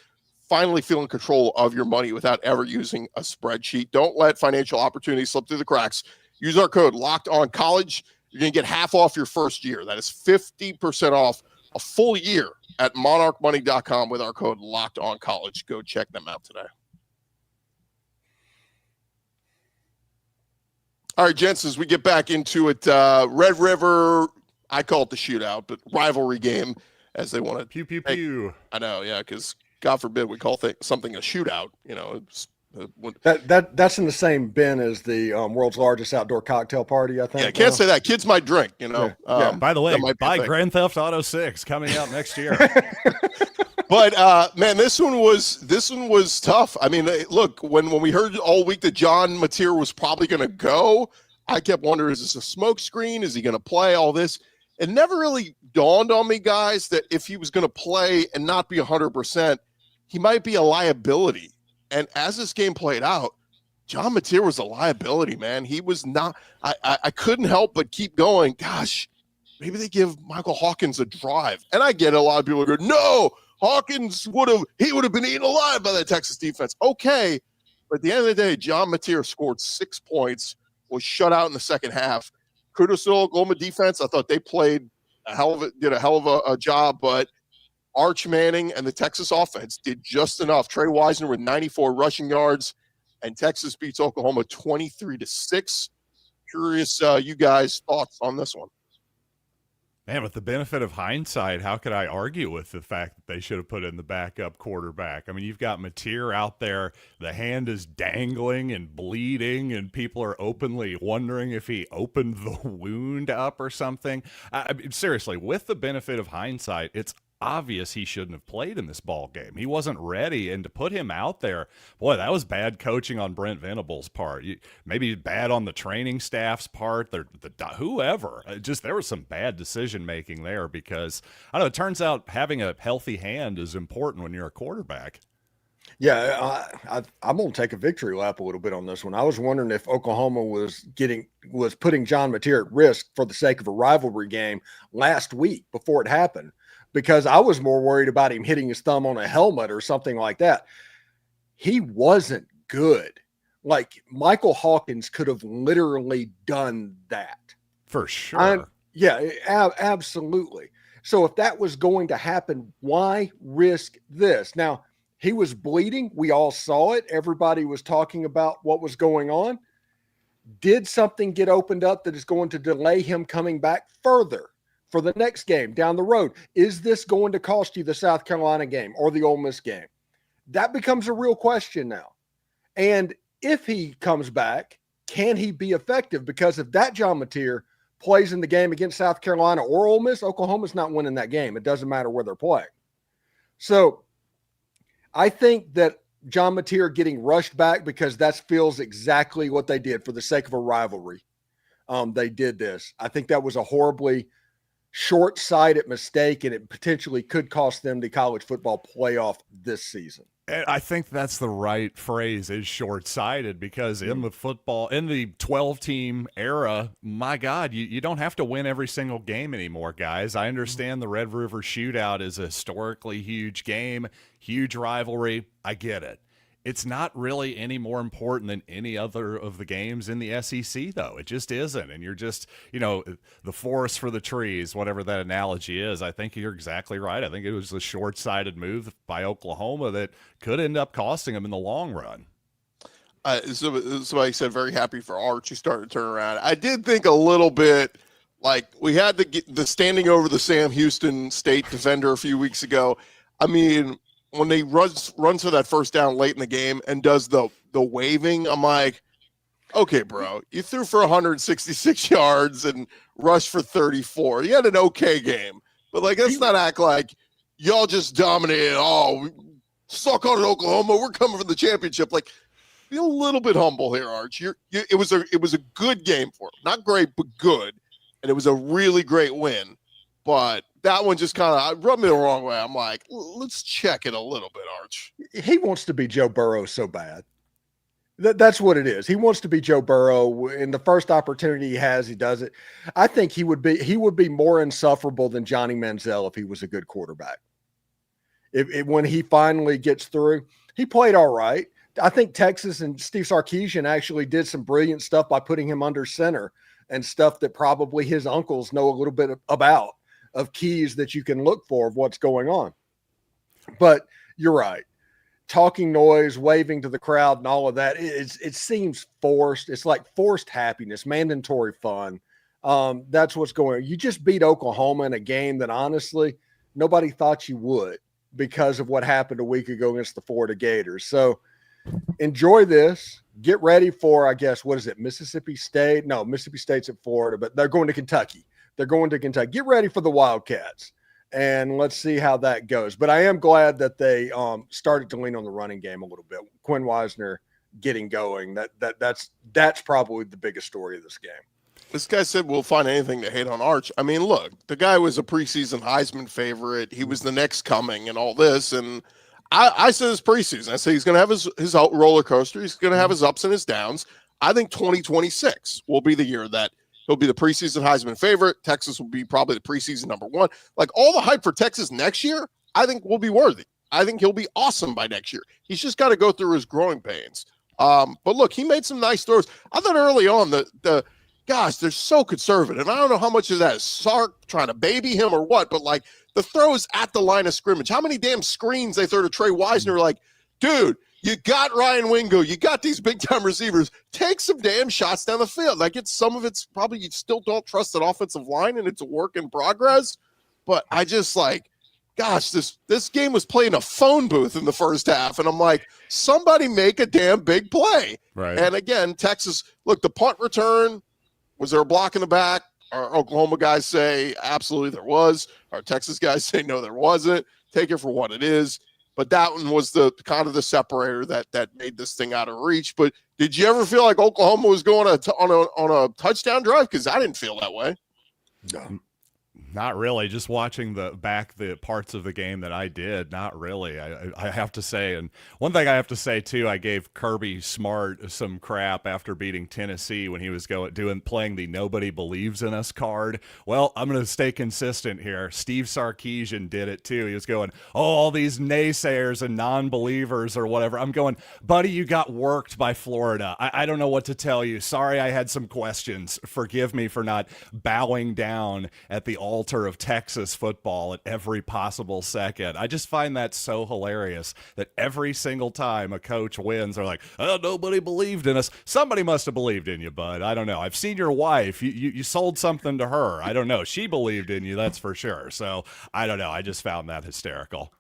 finally feel in control of your money without ever using a spreadsheet. Don't let financial opportunities slip through the cracks. Use our code LOCKEDONCollege. You're going to get half off your first year. That is 50% off a full year at monarchmoney.com with our code LOCKEDONCollege. Go check them out today. All right, gents, as we get back into it, Red River, I call it the shootout, but rivalry game as they want to. Pew, pew, pew. I know, yeah, because God forbid we call something a shootout. That's in the same bin as the world's largest outdoor cocktail party, I think. Yeah, can't say that. Kids might drink, Yeah. By the way, buy Grand Theft Auto 6 coming out next year. But man, this one was tough. I mean, look, when we heard all week that John Mateer was probably going to go, I kept wondering, is this a smoke screen? Is he going to play all this? It never really dawned on me, guys, that if he was going to play and not be 100%, he might be a liability. And as this game played out, John Mateer was a liability, man. He was not. I couldn't help but keep going. Gosh, maybe they give Michael Hawkins a drive. And I get it, a lot of people go, no. Hawkins would have been eaten alive by that Texas defense. Okay, but at the end of the day, John Mateer scored 6 points, was shut out in the second half. Kudos to Oklahoma defense. I thought they did a hell of a job, but Arch Manning and the Texas offense did just enough. Trey Wisner with 94 rushing yards, and Texas beats Oklahoma 23-6. Curious, you guys' thoughts on this one? Man, with the benefit of hindsight, how could I argue with the fact that they should have put in the backup quarterback? I mean, you've got Mateer out there. The hand is dangling and bleeding, and people are openly wondering if he opened the wound up or something. I mean, seriously, with the benefit of hindsight, it's obvious he shouldn't have played in this ball game. He wasn't ready, and to put him out there, boy, that was bad coaching on Brent Venable's part. Maybe bad on the training staff's part, whoever. Just there was some bad decision making there because I don't know. It turns out having a healthy hand is important when you're a quarterback. Yeah, I'm going to take a victory lap a little bit on this one. I was wondering if Oklahoma was putting John Mateer at risk for the sake of a rivalry game last week before it happened, because I was more worried about him hitting his thumb on a helmet or something like that. He wasn't good. Like, Michael Hawkins could have literally done that. For sure. Absolutely. So if that was going to happen, why risk this? Now, he was bleeding. We all saw it. Everybody was talking about what was going on. Did something get opened up that is going to delay him coming back further for the next game down the road? Is this going to cost you the South Carolina game or the Ole Miss game? That becomes a real question now. And if he comes back, can he be effective? Because if that John Mateer plays in the game against South Carolina or Ole Miss, Oklahoma's not winning that game. It doesn't matter where they're playing. So I think that John Mateer getting rushed back, because that feels exactly what they did for the sake of a rivalry. They did this. I think that was a horribly short-sighted mistake, and it potentially could cost them the college football playoff this season. And I think that's the right phrase, is short-sighted, because in the 12-team era, my God, you don't have to win every single game anymore, guys. I understand the Red River Shootout is a historically huge game, huge rivalry. I get it. It's not really any more important than any other of the games in the SEC, though. It just isn't. And you're just, the forest for the trees, whatever that analogy is. I think you're exactly right. I think it was a short-sighted move by Oklahoma that could end up costing them in the long run. Somebody said, very happy for Arch. He started to turn around. I did think a little bit like we had the standing over the Sam Houston State defender a few weeks ago. I mean, when they runs for that first down late in the game and does the waving, I'm like, okay, bro, you threw for 166 yards and rushed for 34. You had an okay game, but let's not act like y'all just dominated. Oh, suck on it, Oklahoma. We're coming for the championship. Be a little bit humble here, Arch. It was a good game for him. Not great, but good, and it was a really great win. But that one just kind of rubbed me the wrong way. I'm like, let's check it a little bit, Arch. He wants to be Joe Burrow so bad. That's what it is. He wants to be Joe Burrow. In the first opportunity he has, he does it. I think he would be more insufferable than Johnny Manziel if he was a good quarterback. When he finally gets through, he played all right. I think Texas and Steve Sarkisian actually did some brilliant stuff by putting him under center and stuff that probably his uncles know a little bit about, of keys that you can look for of what's going on. But you're right. Talking noise, waving to the crowd and all of that, it seems forced. It's like forced happiness, mandatory fun. That's what's going on. You just beat Oklahoma in a game that honestly nobody thought you would because of what happened a week ago against the Florida Gators. So enjoy this. Get ready for, I guess, what is it, Mississippi State? No, Mississippi State's at Florida, but they're going to Kentucky. Get ready for the Wildcats, and let's see how that goes. But I am glad that they started to lean on the running game a little bit. Quinn Wisner getting going. That's probably the biggest story of this game. This guy said we'll find anything to hate on Arch. I mean, look, the guy was a preseason Heisman favorite. He was the next coming and all this. And I said this preseason. I said he's going to have his roller coaster. He's going to have his ups and his downs. I think 2026 will be the year that he'll be the preseason Heisman favorite. Texas will be probably the preseason number one. All the hype for Texas next year, I think will be worthy. I think he'll be awesome by next year. He's just got to go through his growing pains. But look, he made some nice throws. I thought early on the gosh, they're so conservative. I don't know how much of that is Sark trying to baby him or what, but the throws at the line of scrimmage, how many damn screens they throw to Trey Wisner, dude, You got Ryan Wingo. You got these big-time receivers. Take some damn shots down the field. Like, some of it's probably you still don't trust that offensive line, and it's a work in progress. But I just gosh, this game was playing a phone booth in the first half, and I'm like, somebody make a damn big play. Right. And again, Texas, look, the punt return, was there a block in the back? Our Oklahoma guys say absolutely there was. Our Texas guys say no, there wasn't. Take it for what it is. But that one was the kind of the separator that made this thing out of reach. But did you ever feel like Oklahoma was going on a touchdown drive? Because I didn't feel that way. No. Not really. Just watching the parts of the game that I did, not really. I have to say, and one thing I have to say too, I gave Kirby Smart some crap after beating Tennessee when he was playing the "Nobody Believes in Us" card. Well, I'm going to stay consistent here. Steve Sarkisian did it too. He was going, "Oh, all these naysayers and non-believers or whatever." I'm going, buddy, you got worked by Florida. I don't know what to tell you. Sorry, I had some questions. Forgive me for not bowing down at the altar of Texas football at every possible second. I just find that so hilarious that every single time a coach wins, they're like, "Oh, nobody believed in us." Somebody must have believed in you, bud. I don't know. I've seen your wife. You sold something to her. I don't know. She believed in you, that's for sure. So I don't know. I just found that hysterical.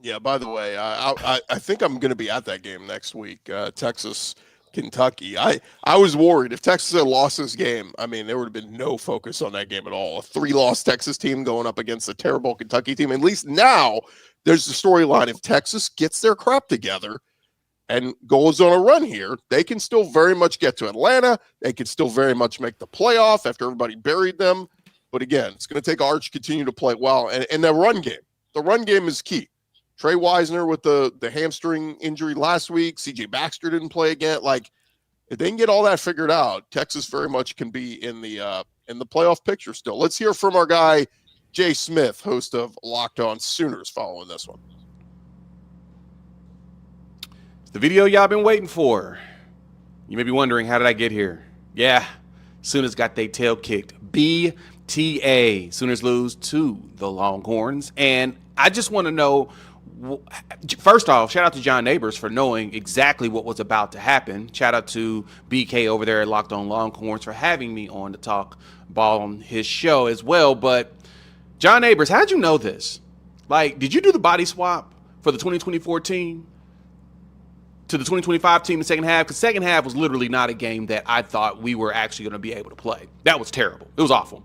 Yeah, by the way, I think I'm going to be at that game next week, Texas Kentucky. I was worried if Texas had lost this game. I mean, there would have been no focus on that game at all. A 3-loss Texas team going up against a terrible Kentucky team. At least now there's the storyline. If Texas gets their crap together and goes on a run here, they can still very much get to Atlanta. They can still very much make the playoff after everybody buried them. But again, it's going to take Arch continue to play well. And the run game is key. Trey Wisner with the hamstring injury last week. CJ Baxter didn't play again. Like, if they can get all that figured out, Texas very much can be in the playoff picture still. Let's hear from our guy, Jay Smith, host of Locked On Sooners, following this one. The video y'all been waiting for. You may be wondering, how did I get here? Yeah, Sooners got their tail kicked. BTA. Sooners lose to the Longhorns. And I just want to know, first off, shout out to John Neighbors for knowing exactly what was about to happen. Shout out to BK over there at Locked On Longhorns for having me on to talk ball on his show as well. But John Neighbors, how'd you know this? Like, did you do the body swap for the 2024 team to the 2025 team in the second half? Because second half was literally not a game that I thought we were actually going to be able to play. That was terrible. It was awful.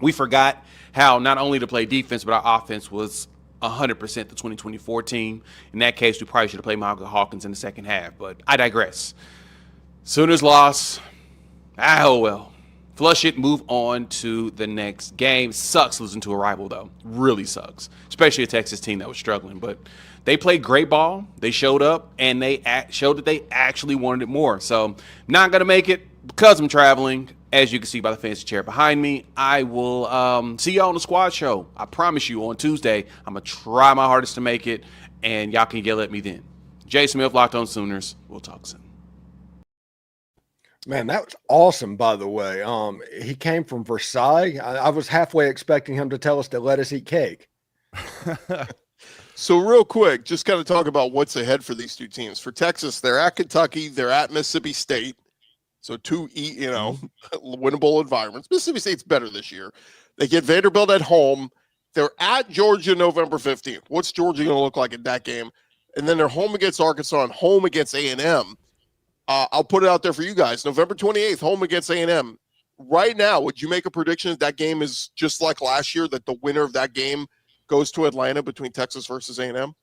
We forgot how not only to play defense, but our offense was 100% the 2024 team. In that case, we probably should have played Michael Hawkins in the second half, but I digress. Sooners lost. Oh, well. Flush it, move on to the next game. Sucks losing to a rival, though. Really sucks, especially a Texas team that was struggling. But they played great ball. They showed up, and they showed that they actually wanted it more. So not going to make it because I'm traveling. As you can see by the fancy chair behind me, I will see y'all on the squad show. I promise you on Tuesday, I'm going to try my hardest to make it, and y'all can yell at me then. Jay Smith, Locked On Sooners. We'll talk soon. Man, that was awesome, by the way. He came from Versailles. I was halfway expecting him to tell us to let us eat cake. So real quick, just kind of talk about what's ahead for these two teams. For Texas, they're at Kentucky. They're at Mississippi State. So two, winnable environments. Mississippi State's better this year. They get Vanderbilt at home. They're at Georgia November 15th. What's Georgia going to look like in that game? And then they're home against Arkansas and home against A&M. I'll put it out there for you guys. November 28th, home against A&M. Right now, would you make a prediction that game is just like last year, that the winner of that game goes to Atlanta between Texas versus A&M?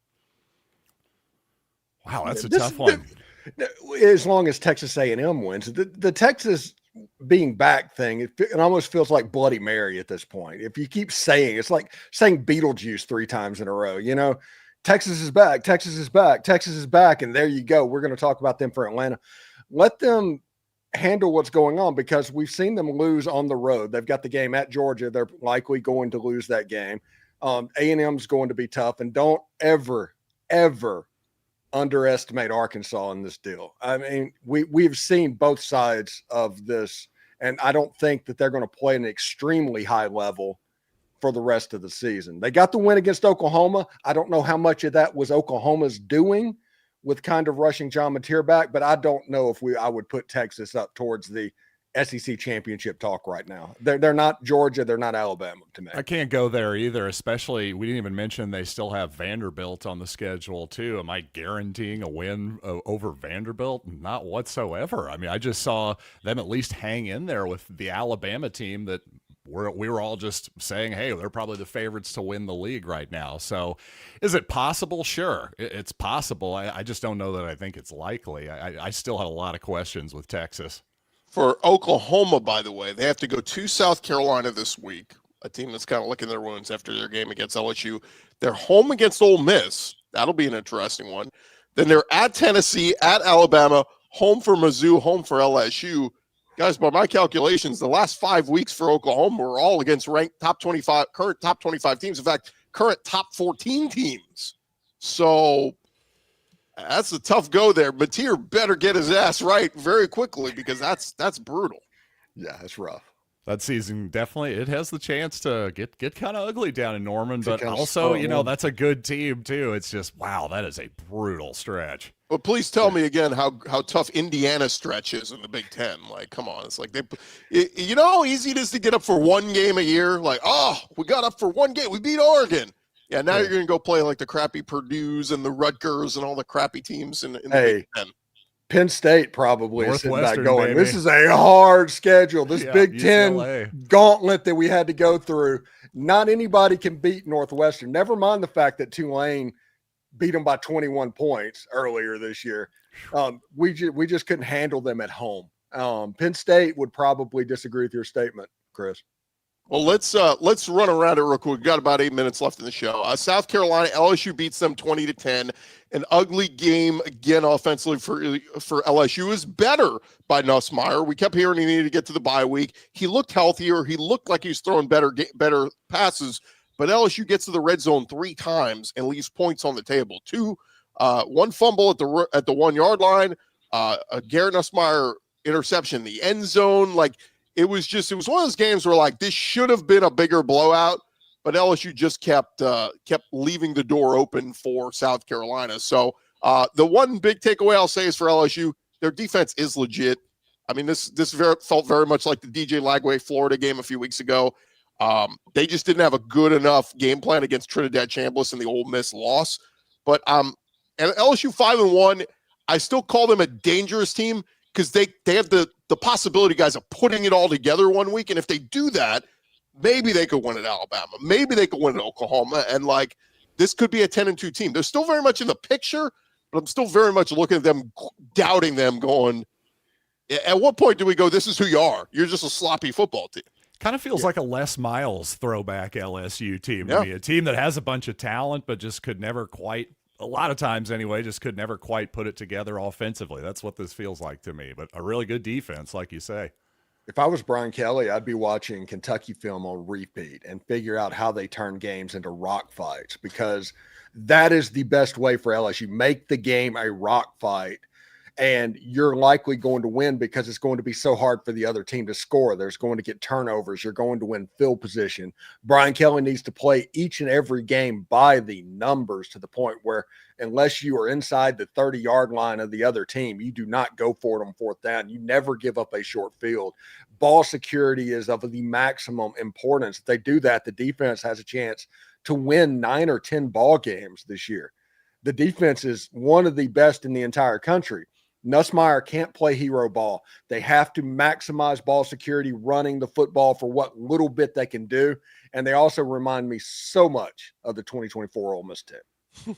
Wow, that's a tough one. As long as Texas A&M wins. The Texas being back thing, it almost feels like Bloody Mary at this point. If you keep saying, it's like saying Beetlejuice 3 times in a row, Texas is back, Texas is back, Texas is back, and there you go. We're going to talk about them for Atlanta. Let them handle what's going on, because we've seen them lose on the road. They've got the game at Georgia. They're likely going to lose that game. A&M's going to be tough, and don't ever underestimate Arkansas in this deal. I mean, we've seen both sides of this, and I don't think that they're going to play an extremely high level for the rest of the season. They got the win against Oklahoma. I don't know how much of that was Oklahoma's doing, with kind of rushing John Mateer back, but I don't know if I would put Texas up towards the SEC championship talk right now. They're not Georgia. They're not Alabama to me. I can't go there either, especially we didn't even mention they still have Vanderbilt on the schedule too. Am I guaranteeing a win over Vanderbilt? Not whatsoever. I mean, I just saw them at least hang in there with the Alabama team that we were all just saying, hey, they're probably the favorites to win the league right now. So is it possible? Sure, it's possible. I just don't know that I think it's likely. I still have a lot of questions with Texas. For Oklahoma, by the way, they have to go to South Carolina this week, a team that's kind of licking their wounds after their game against LSU. They're home against Ole Miss. That'll be an interesting one. Then they're at Tennessee, at Alabama, home for Mizzou, home for LSU. Guys, by my calculations, the last 5 weeks for Oklahoma were all against ranked top 25, current top 25 teams. In fact, current top 14 teams. So that's a tough go there. Mateer better get his ass right very quickly because that's brutal. Yeah, it's rough. That season definitely it has the chance to get kind of ugly down in Norman, but also that's a good team too. It's just wow, that is a brutal stretch. But please tell me again how tough Indiana's stretch is in the Big Ten. Like, come on, it's like you know how easy it is to get up for one game a year. Like, oh, we got up for one game, we beat Oregon. Yeah, now you're going to go play like the crappy Purdue's and the Rutgers and all the crappy teams in the Big Ten. Penn State probably is sitting back going, baby. This is a hard schedule. This Big UCLA. Ten gauntlet that we had to go through. Not anybody can beat Northwestern. Never mind the fact that Tulane beat them by 21 points earlier this year. We just couldn't handle them at home. Penn State would probably disagree with your statement, Chris. Well, let's run around it real quick. We've got about 8 minutes left in the show. South Carolina, LSU beats them 20-10. An ugly game again offensively for LSU. Is better by Nussmeier. We kept hearing he needed to get to the bye week. He looked healthier. He looked like he was throwing better passes. But LSU gets to the red zone 3 times and leaves points on the table. One fumble at the 1 yard line. A Garrett Nussmeier interception in the end zone. It was one of those games where like this should have been a bigger blowout, but LSU just kept leaving the door open for South Carolina. So the one big takeaway I'll say is for LSU, their defense is legit. I mean, this felt very much like the DJ Lagway Florida game a few weeks ago. They just didn't have a good enough game plan against Trinidad Chambliss in the Ole Miss loss. But and LSU 5-1, I still call them a dangerous team because they have the possibility, guys, of putting it all together one week. And if they do that, maybe they could win at Alabama. Maybe they could win at Oklahoma. And this could be a 10-2 team. They're still very much in the picture, but I'm still very much looking at them, doubting them, going, at what point do we go, this is who you are? You're just a sloppy football team. Kind of feels like a Les Miles throwback LSU team to me. A team that has a bunch of talent, but just could never quite, a lot of times anyway, just could never quite put it together offensively. That's what this feels like to me. But a really good defense, like you say. If I was Brian Kelly, I'd be watching Kentucky film on repeat and figure out how they turn games into rock fights, because that is the best way for LSU. Make the game a rock fight, and you're likely going to win because it's going to be so hard for the other team to score. There's going to get turnovers. You're going to win field position. Brian Kelly needs to play each and every game by the numbers, to the point where unless you are inside the 30-yard line of the other team, you do not go for it on 4th down. You never give up a short field. Ball security is of the maximum importance. If they do that, the defense has a chance to win 9 or 10 ball games this year. The defense is one of the best in the entire country. Nussmeier can't play hero ball. They have to maximize ball security, running the football for what little bit they can do. And they also remind me so much of the 2024 Ole Miss team.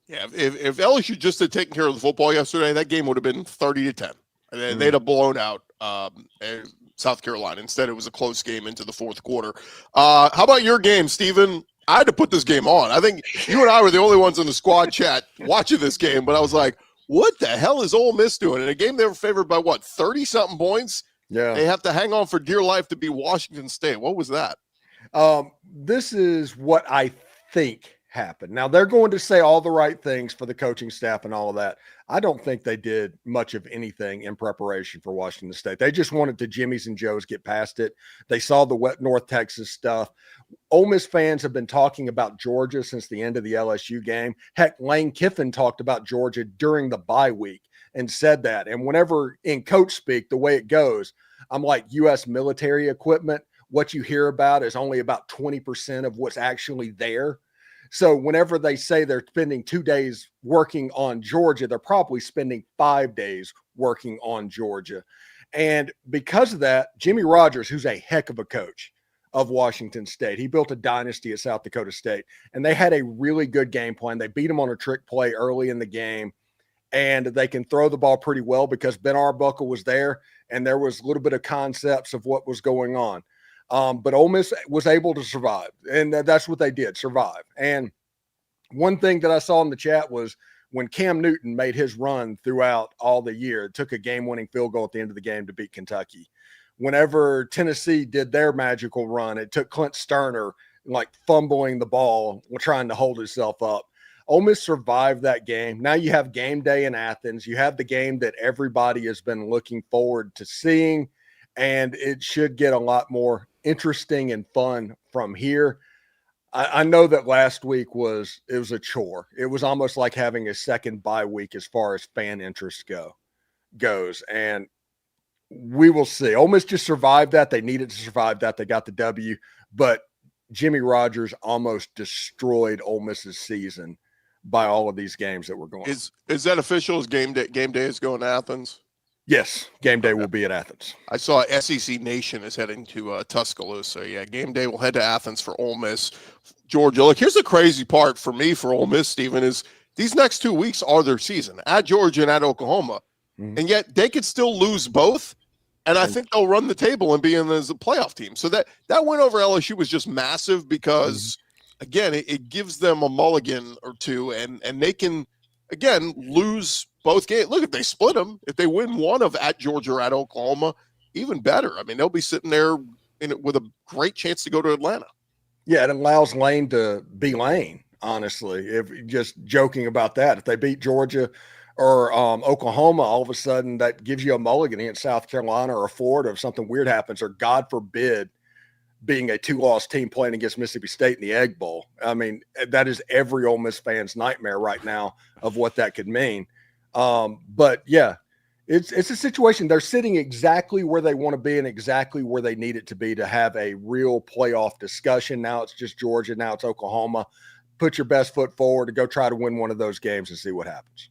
Yeah, if LSU just had taken care of the football yesterday, that game would have been 30-10. They'd have blown out South Carolina. Instead, it was a close game into the 4th quarter. How about your game, Steven? I had to put this game on. I think you and I were the only ones in the squad chat watching this game, but I was like, what the hell is Ole Miss doing? In a game they were favored by, 30-something points? Yeah. They have to hang on for dear life to beat Washington State. What was that? This is what I think happen. Now, they're going to say all the right things for the coaching staff and all of that. I don't think they did much of anything in preparation for Washington State. They just wanted to Jimmy's and Joe's get past it. They saw the wet North Texas stuff. Ole Miss fans have been talking about Georgia since the end of the LSU game. Heck, Lane Kiffin talked about Georgia during the bye week and said that. And whenever in coach speak, the way it goes, I'm like, U.S. military equipment, what you hear about is only about 20% of what's actually there. So whenever they say they're spending 2 days working on Georgia, they're probably spending 5 days working on Georgia. And because of that, Jimmy Rogers, who's a heck of a coach of Washington State, he built a dynasty at South Dakota State, and they had a really good game plan. They beat them on a trick play early in the game, and they can throw the ball pretty well because Ben Arbuckle was there, and there was a little bit of concepts of what was going on. But Ole Miss was able to survive, and that's what they did, survive. And one thing that I saw in the chat was when Cam Newton made his run throughout all the year, it took a game-winning field goal at the end of the game to beat Kentucky. Whenever Tennessee did their magical run, it took Clint Sterner like fumbling the ball, trying to hold himself up. Ole Miss survived that game. Now you have game day in Athens. You have the game that everybody has been looking forward to seeing, and it should get a lot more interesting and fun from here. I know that last week was a chore. It was almost like having a second bye week as far as fan interest goes. And we will see. Ole Miss just survived that. They needed to survive that. They got the W, but Jimmy Rogers almost destroyed Ole Miss's season by all of these games that were going. Is that official? Is game day is going to Athens? Yes, game day will be at Athens. I saw SEC Nation is heading to Tuscaloosa. Yeah, game day will head to Athens for Ole Miss, Georgia. Look, here's the crazy part for me for Ole Miss, Stephen, is these next 2 weeks are their season at Georgia and at Oklahoma, and yet they could still lose both, and I think they'll run the table and be in as a playoff team. So that win over LSU was just massive because, again, it gives them a mulligan or two, and they can, again, lose both games. Look, if they split them, if they win one of at Georgia or at Oklahoma, even better. I mean, they'll be sitting there with a great chance to go to Atlanta. Yeah, it allows Lane to be Lane, honestly. If just joking about that, if they beat Georgia or Oklahoma, all of a sudden that gives you a mulligan against South Carolina or Florida if something weird happens, or God forbid, being a 2-loss team playing against Mississippi State in the Egg Bowl. I mean, that is every Ole Miss fan's nightmare right now of what that could mean. But yeah, it's a situation. They're sitting exactly where they want to be and exactly where they need it to be to have a real playoff discussion. Now it's just Georgia. Now it's Oklahoma. Put your best foot forward to go try to win one of those games and see what happens.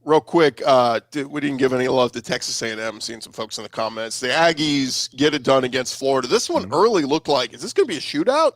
Real quick, we didn't give any love to Texas A&M. Seeing some folks in the comments. The Aggies get it done against Florida. This one early looked like, is this going to be a shootout?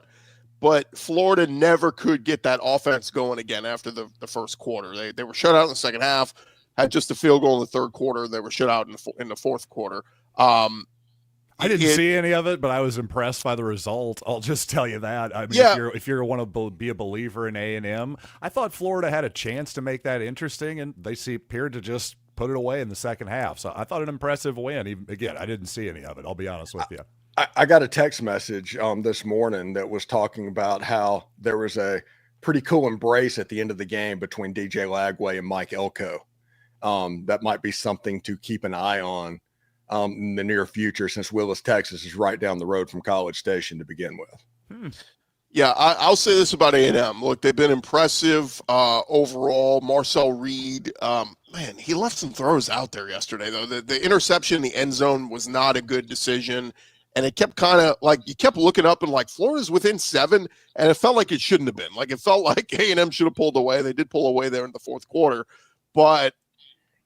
But Florida never could get that offense going again after the first quarter. They were shut out in the second half, had just a field goal in the third quarter. They were shut out in the fourth quarter. I didn't see any of it, but I was impressed by the result. I'll just tell you that. I mean, if you want to be a believer in A&M, I thought Florida had a chance to make that interesting, and they appeared to just put it away in the second half. So I thought an impressive win. Again, I didn't see any of it. I'll be honest with you. I got a text message this morning that was talking about how there was a pretty cool embrace at the end of the game between DJ Lagway and Mike Elko. That might be something to keep an eye on in the near future, since Willis, Texas is right down the road from College Station to begin with. Yeah, I'll say this about A&M. Look, they've been impressive overall. Marcel Reed, man, he left some throws out there yesterday, though. The interception in the end zone was not a good decision. And it kept kind of like, you kept looking up and like Florida's within 7, and it felt like it shouldn't have been. Like it felt like A&M should have pulled away. They did pull away there in the fourth quarter. But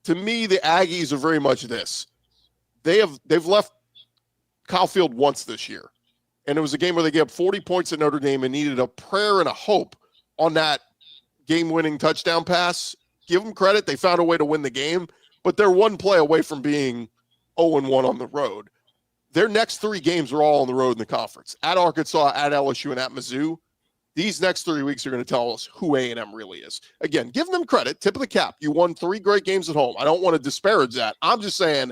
to me, the Aggies are very much this. They've left Kyle Field once this year. And it was a game where they gave up 40 points at Notre Dame and needed a prayer and a hope on that game-winning touchdown pass. Give them credit. They found a way to win the game. But they're one play away from being 0-1 on the road. Their next 3 games are all on the road in the conference. At Arkansas, at LSU, and at Mizzou. These next 3 weeks are going to tell us who A&M really is. Again, give them credit. Tip of the cap. You won 3 great games at home. I don't want to disparage that. I'm just saying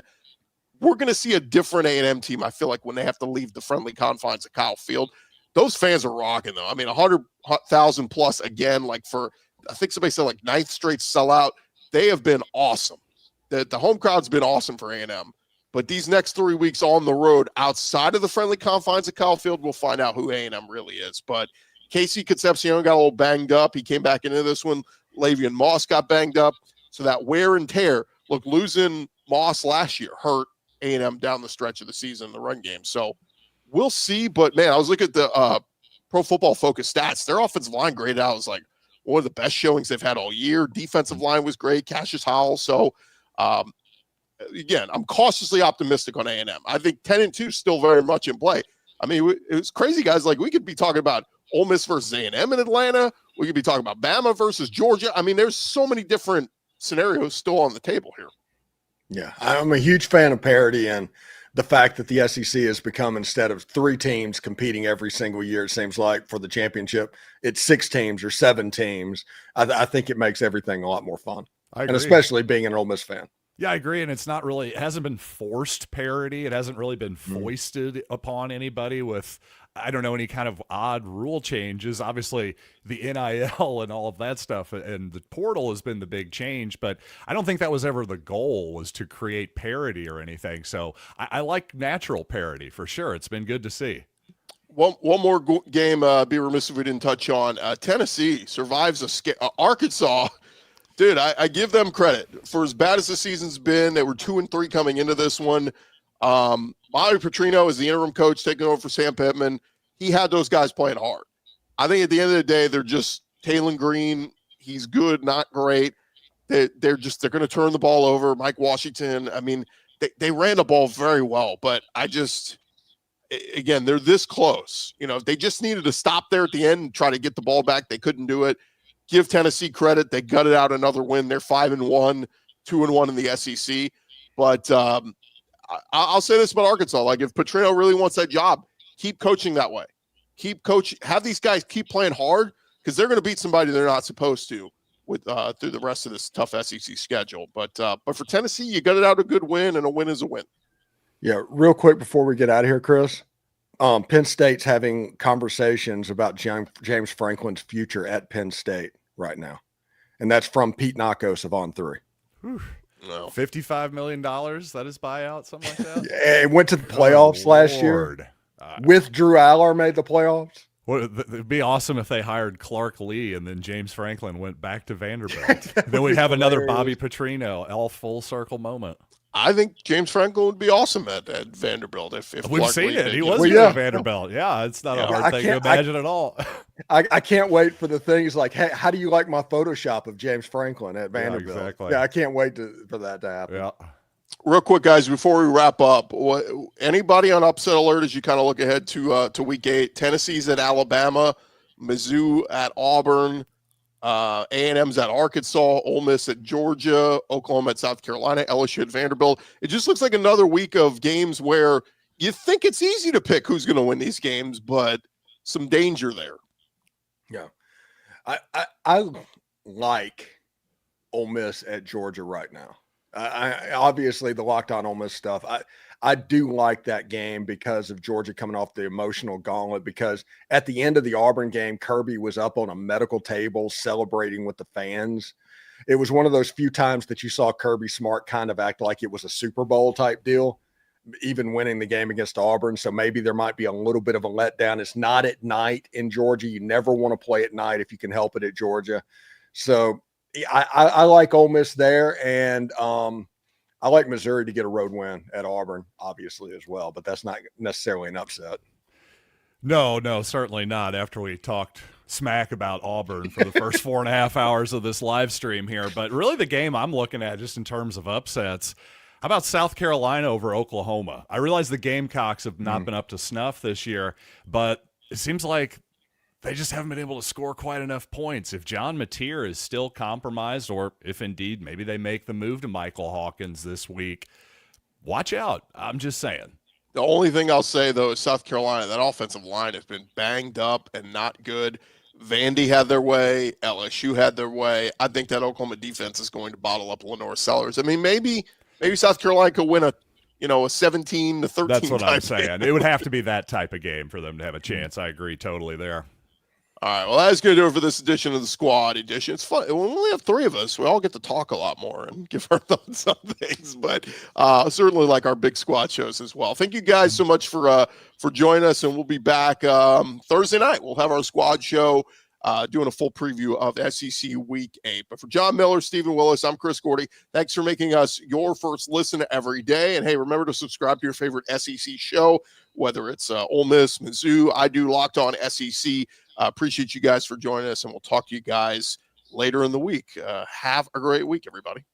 we're going to see a different A&M team, I feel like, when they have to leave the friendly confines of Kyle Field. Those fans are rocking though. I mean, 100,000 plus again, like for, I think somebody said like 9th straight sellout. They have been awesome. The home crowd's been awesome for A&M. But these next 3 weeks on the road, outside of the friendly confines of Kyle Field, we'll find out who A&M really is. But Casey Concepcion got a little banged up. He came back into this one. Lavian Moss got banged up. So that wear and tear, look, losing Moss last year hurt A&M down the stretch of the season in the run game. So we'll see. But, man, I was looking at the Pro Football Focus stats. Their offensive line graded out was like one of the best showings they've had all year. Defensive line was great. Cassius Howell. So, again, I'm cautiously optimistic on A&M. I think 10-2 is still very much in play. I mean, it was crazy, guys. Like, we could be talking about Ole Miss versus A&M in Atlanta. We could be talking about Bama versus Georgia. I mean, there's so many different scenarios still on the table here. Yeah, I'm a huge fan of parity and the fact that the SEC has become, instead of 3 teams competing every single year, it seems like for the championship, it's 6 teams or 7 teams. I think it makes everything a lot more fun. I agree. And especially being an Ole Miss fan. Yeah, I agree. And it's not really, it hasn't been forced parity. It hasn't really been foisted upon anybody with, I don't know, any kind of odd rule changes. Obviously, the NIL and all of that stuff and the portal has been the big change, but I don't think that was ever the goal, was to create parity or anything. So I like natural parity for sure. It's been good to see. One more game, be remiss if we didn't touch on. Tennessee survives Arkansas. Dude, I give them credit for as bad as the season's been. They were 2-3 coming into this one. Bobby Petrino is the interim coach taking over for Sam Pittman. He had those guys playing hard. I think at the end of the day, they're just Taylon Green. He's good, not great. They're going to turn the ball over. Mike Washington. I mean, they ran the ball very well, but again, they're this close. You know, they just needed to stop there at the end and try to get the ball back. They couldn't do it. Give Tennessee credit. They gutted out another win. They're 5-1, 2-1 in the SEC. But I'll say this about Arkansas. Like, if Petrino really wants that job, keep coaching that way. Keep coaching. Have these guys keep playing hard, because they're going to beat somebody they're not supposed to with through the rest of this tough SEC schedule. But for Tennessee, you gutted out a good win, and a win is a win. Yeah, real quick before we get out of here, Chris. Penn State's having conversations about James Franklin's future at Penn State right now. And that's from Pete Nakos of On3. No. $55 million, that is buyout, something like that? Yeah, it went to the playoffs last year. With Drew Aller made the playoffs. Well, it'd be awesome if they hired Clark Lee and then James Franklin went back to Vanderbilt. Then we'd have another Bobby Petrino, all full circle moment. I think James Franklin would be awesome at Vanderbilt. If we've Clark seen Lee it. He was Well, at Vanderbilt. Yeah, it's not a hard thing to imagine at all. I can't wait for the things like, hey, how do you like my Photoshop of James Franklin at Vanderbilt? Yeah, exactly. Yeah, I can't wait for that to happen. Yeah. Real quick, guys, before we wrap up, anybody on upset alert as you kind of look ahead to week 8? Tennessee's at Alabama, Mizzou at Auburn, A&M's at Arkansas, Ole Miss at Georgia, Oklahoma at South Carolina, LSU at Vanderbilt. It just looks like another week of games where you think it's easy to pick who's going to win these games, but some danger there. Yeah. I like Ole Miss at Georgia right now. I obviously the Locked On Ole Miss stuff. I do like that game because of Georgia coming off the emotional gauntlet, because at the end of the Auburn game, Kirby was up on a medical table celebrating with the fans. It was one of those few times that you saw Kirby Smart kind of act like it was a Super Bowl type deal, even winning the game against Auburn. So maybe there might be a little bit of a letdown. It's not at night in Georgia. You never want to play at night if you can help it at Georgia. So I like Ole Miss there, and I like Missouri to get a road win at Auburn, obviously, as well, but that's not necessarily an upset. No, certainly not, after we talked smack about Auburn for the first 4.5 hours of this live stream here. But really the game I'm looking at just in terms of upsets, how about South Carolina over Oklahoma? I realize the Gamecocks have not been up to snuff this year, but it seems like they just haven't been able to score quite enough points. If John Mateer is still compromised, or if indeed maybe they make the move to Michael Hawkins this week, watch out. I'm just saying. The only thing I'll say, though, is South Carolina, that offensive line has been banged up and not good. Vandy had their way. LSU had their way. I think that Oklahoma defense is going to bottle up Lenore Sellers. I mean, maybe South Carolina could win a a 17-13. That's what I'm type saying. game. It would have to be that type of game for them to have a chance. I agree totally there. All right, well, that's going to do it for this edition of the Squad Edition. It's fun. We only have 3 of us. We all get to talk a lot more and give our thoughts on things, but certainly like our big squad shows as well. Thank you guys so much for joining us, and we'll be back Thursday night. We'll have our squad show doing a full preview of SEC Week 8. But for John Miller, Stephen Willis, I'm Chris Gordy. Thanks for making us your first listen every day. And hey, remember to subscribe to your favorite SEC show, whether it's Ole Miss, Mizzou. I do Locked On SEC. Appreciate you guys for joining us, and we'll talk to you guys later in the week. Have a great week, everybody.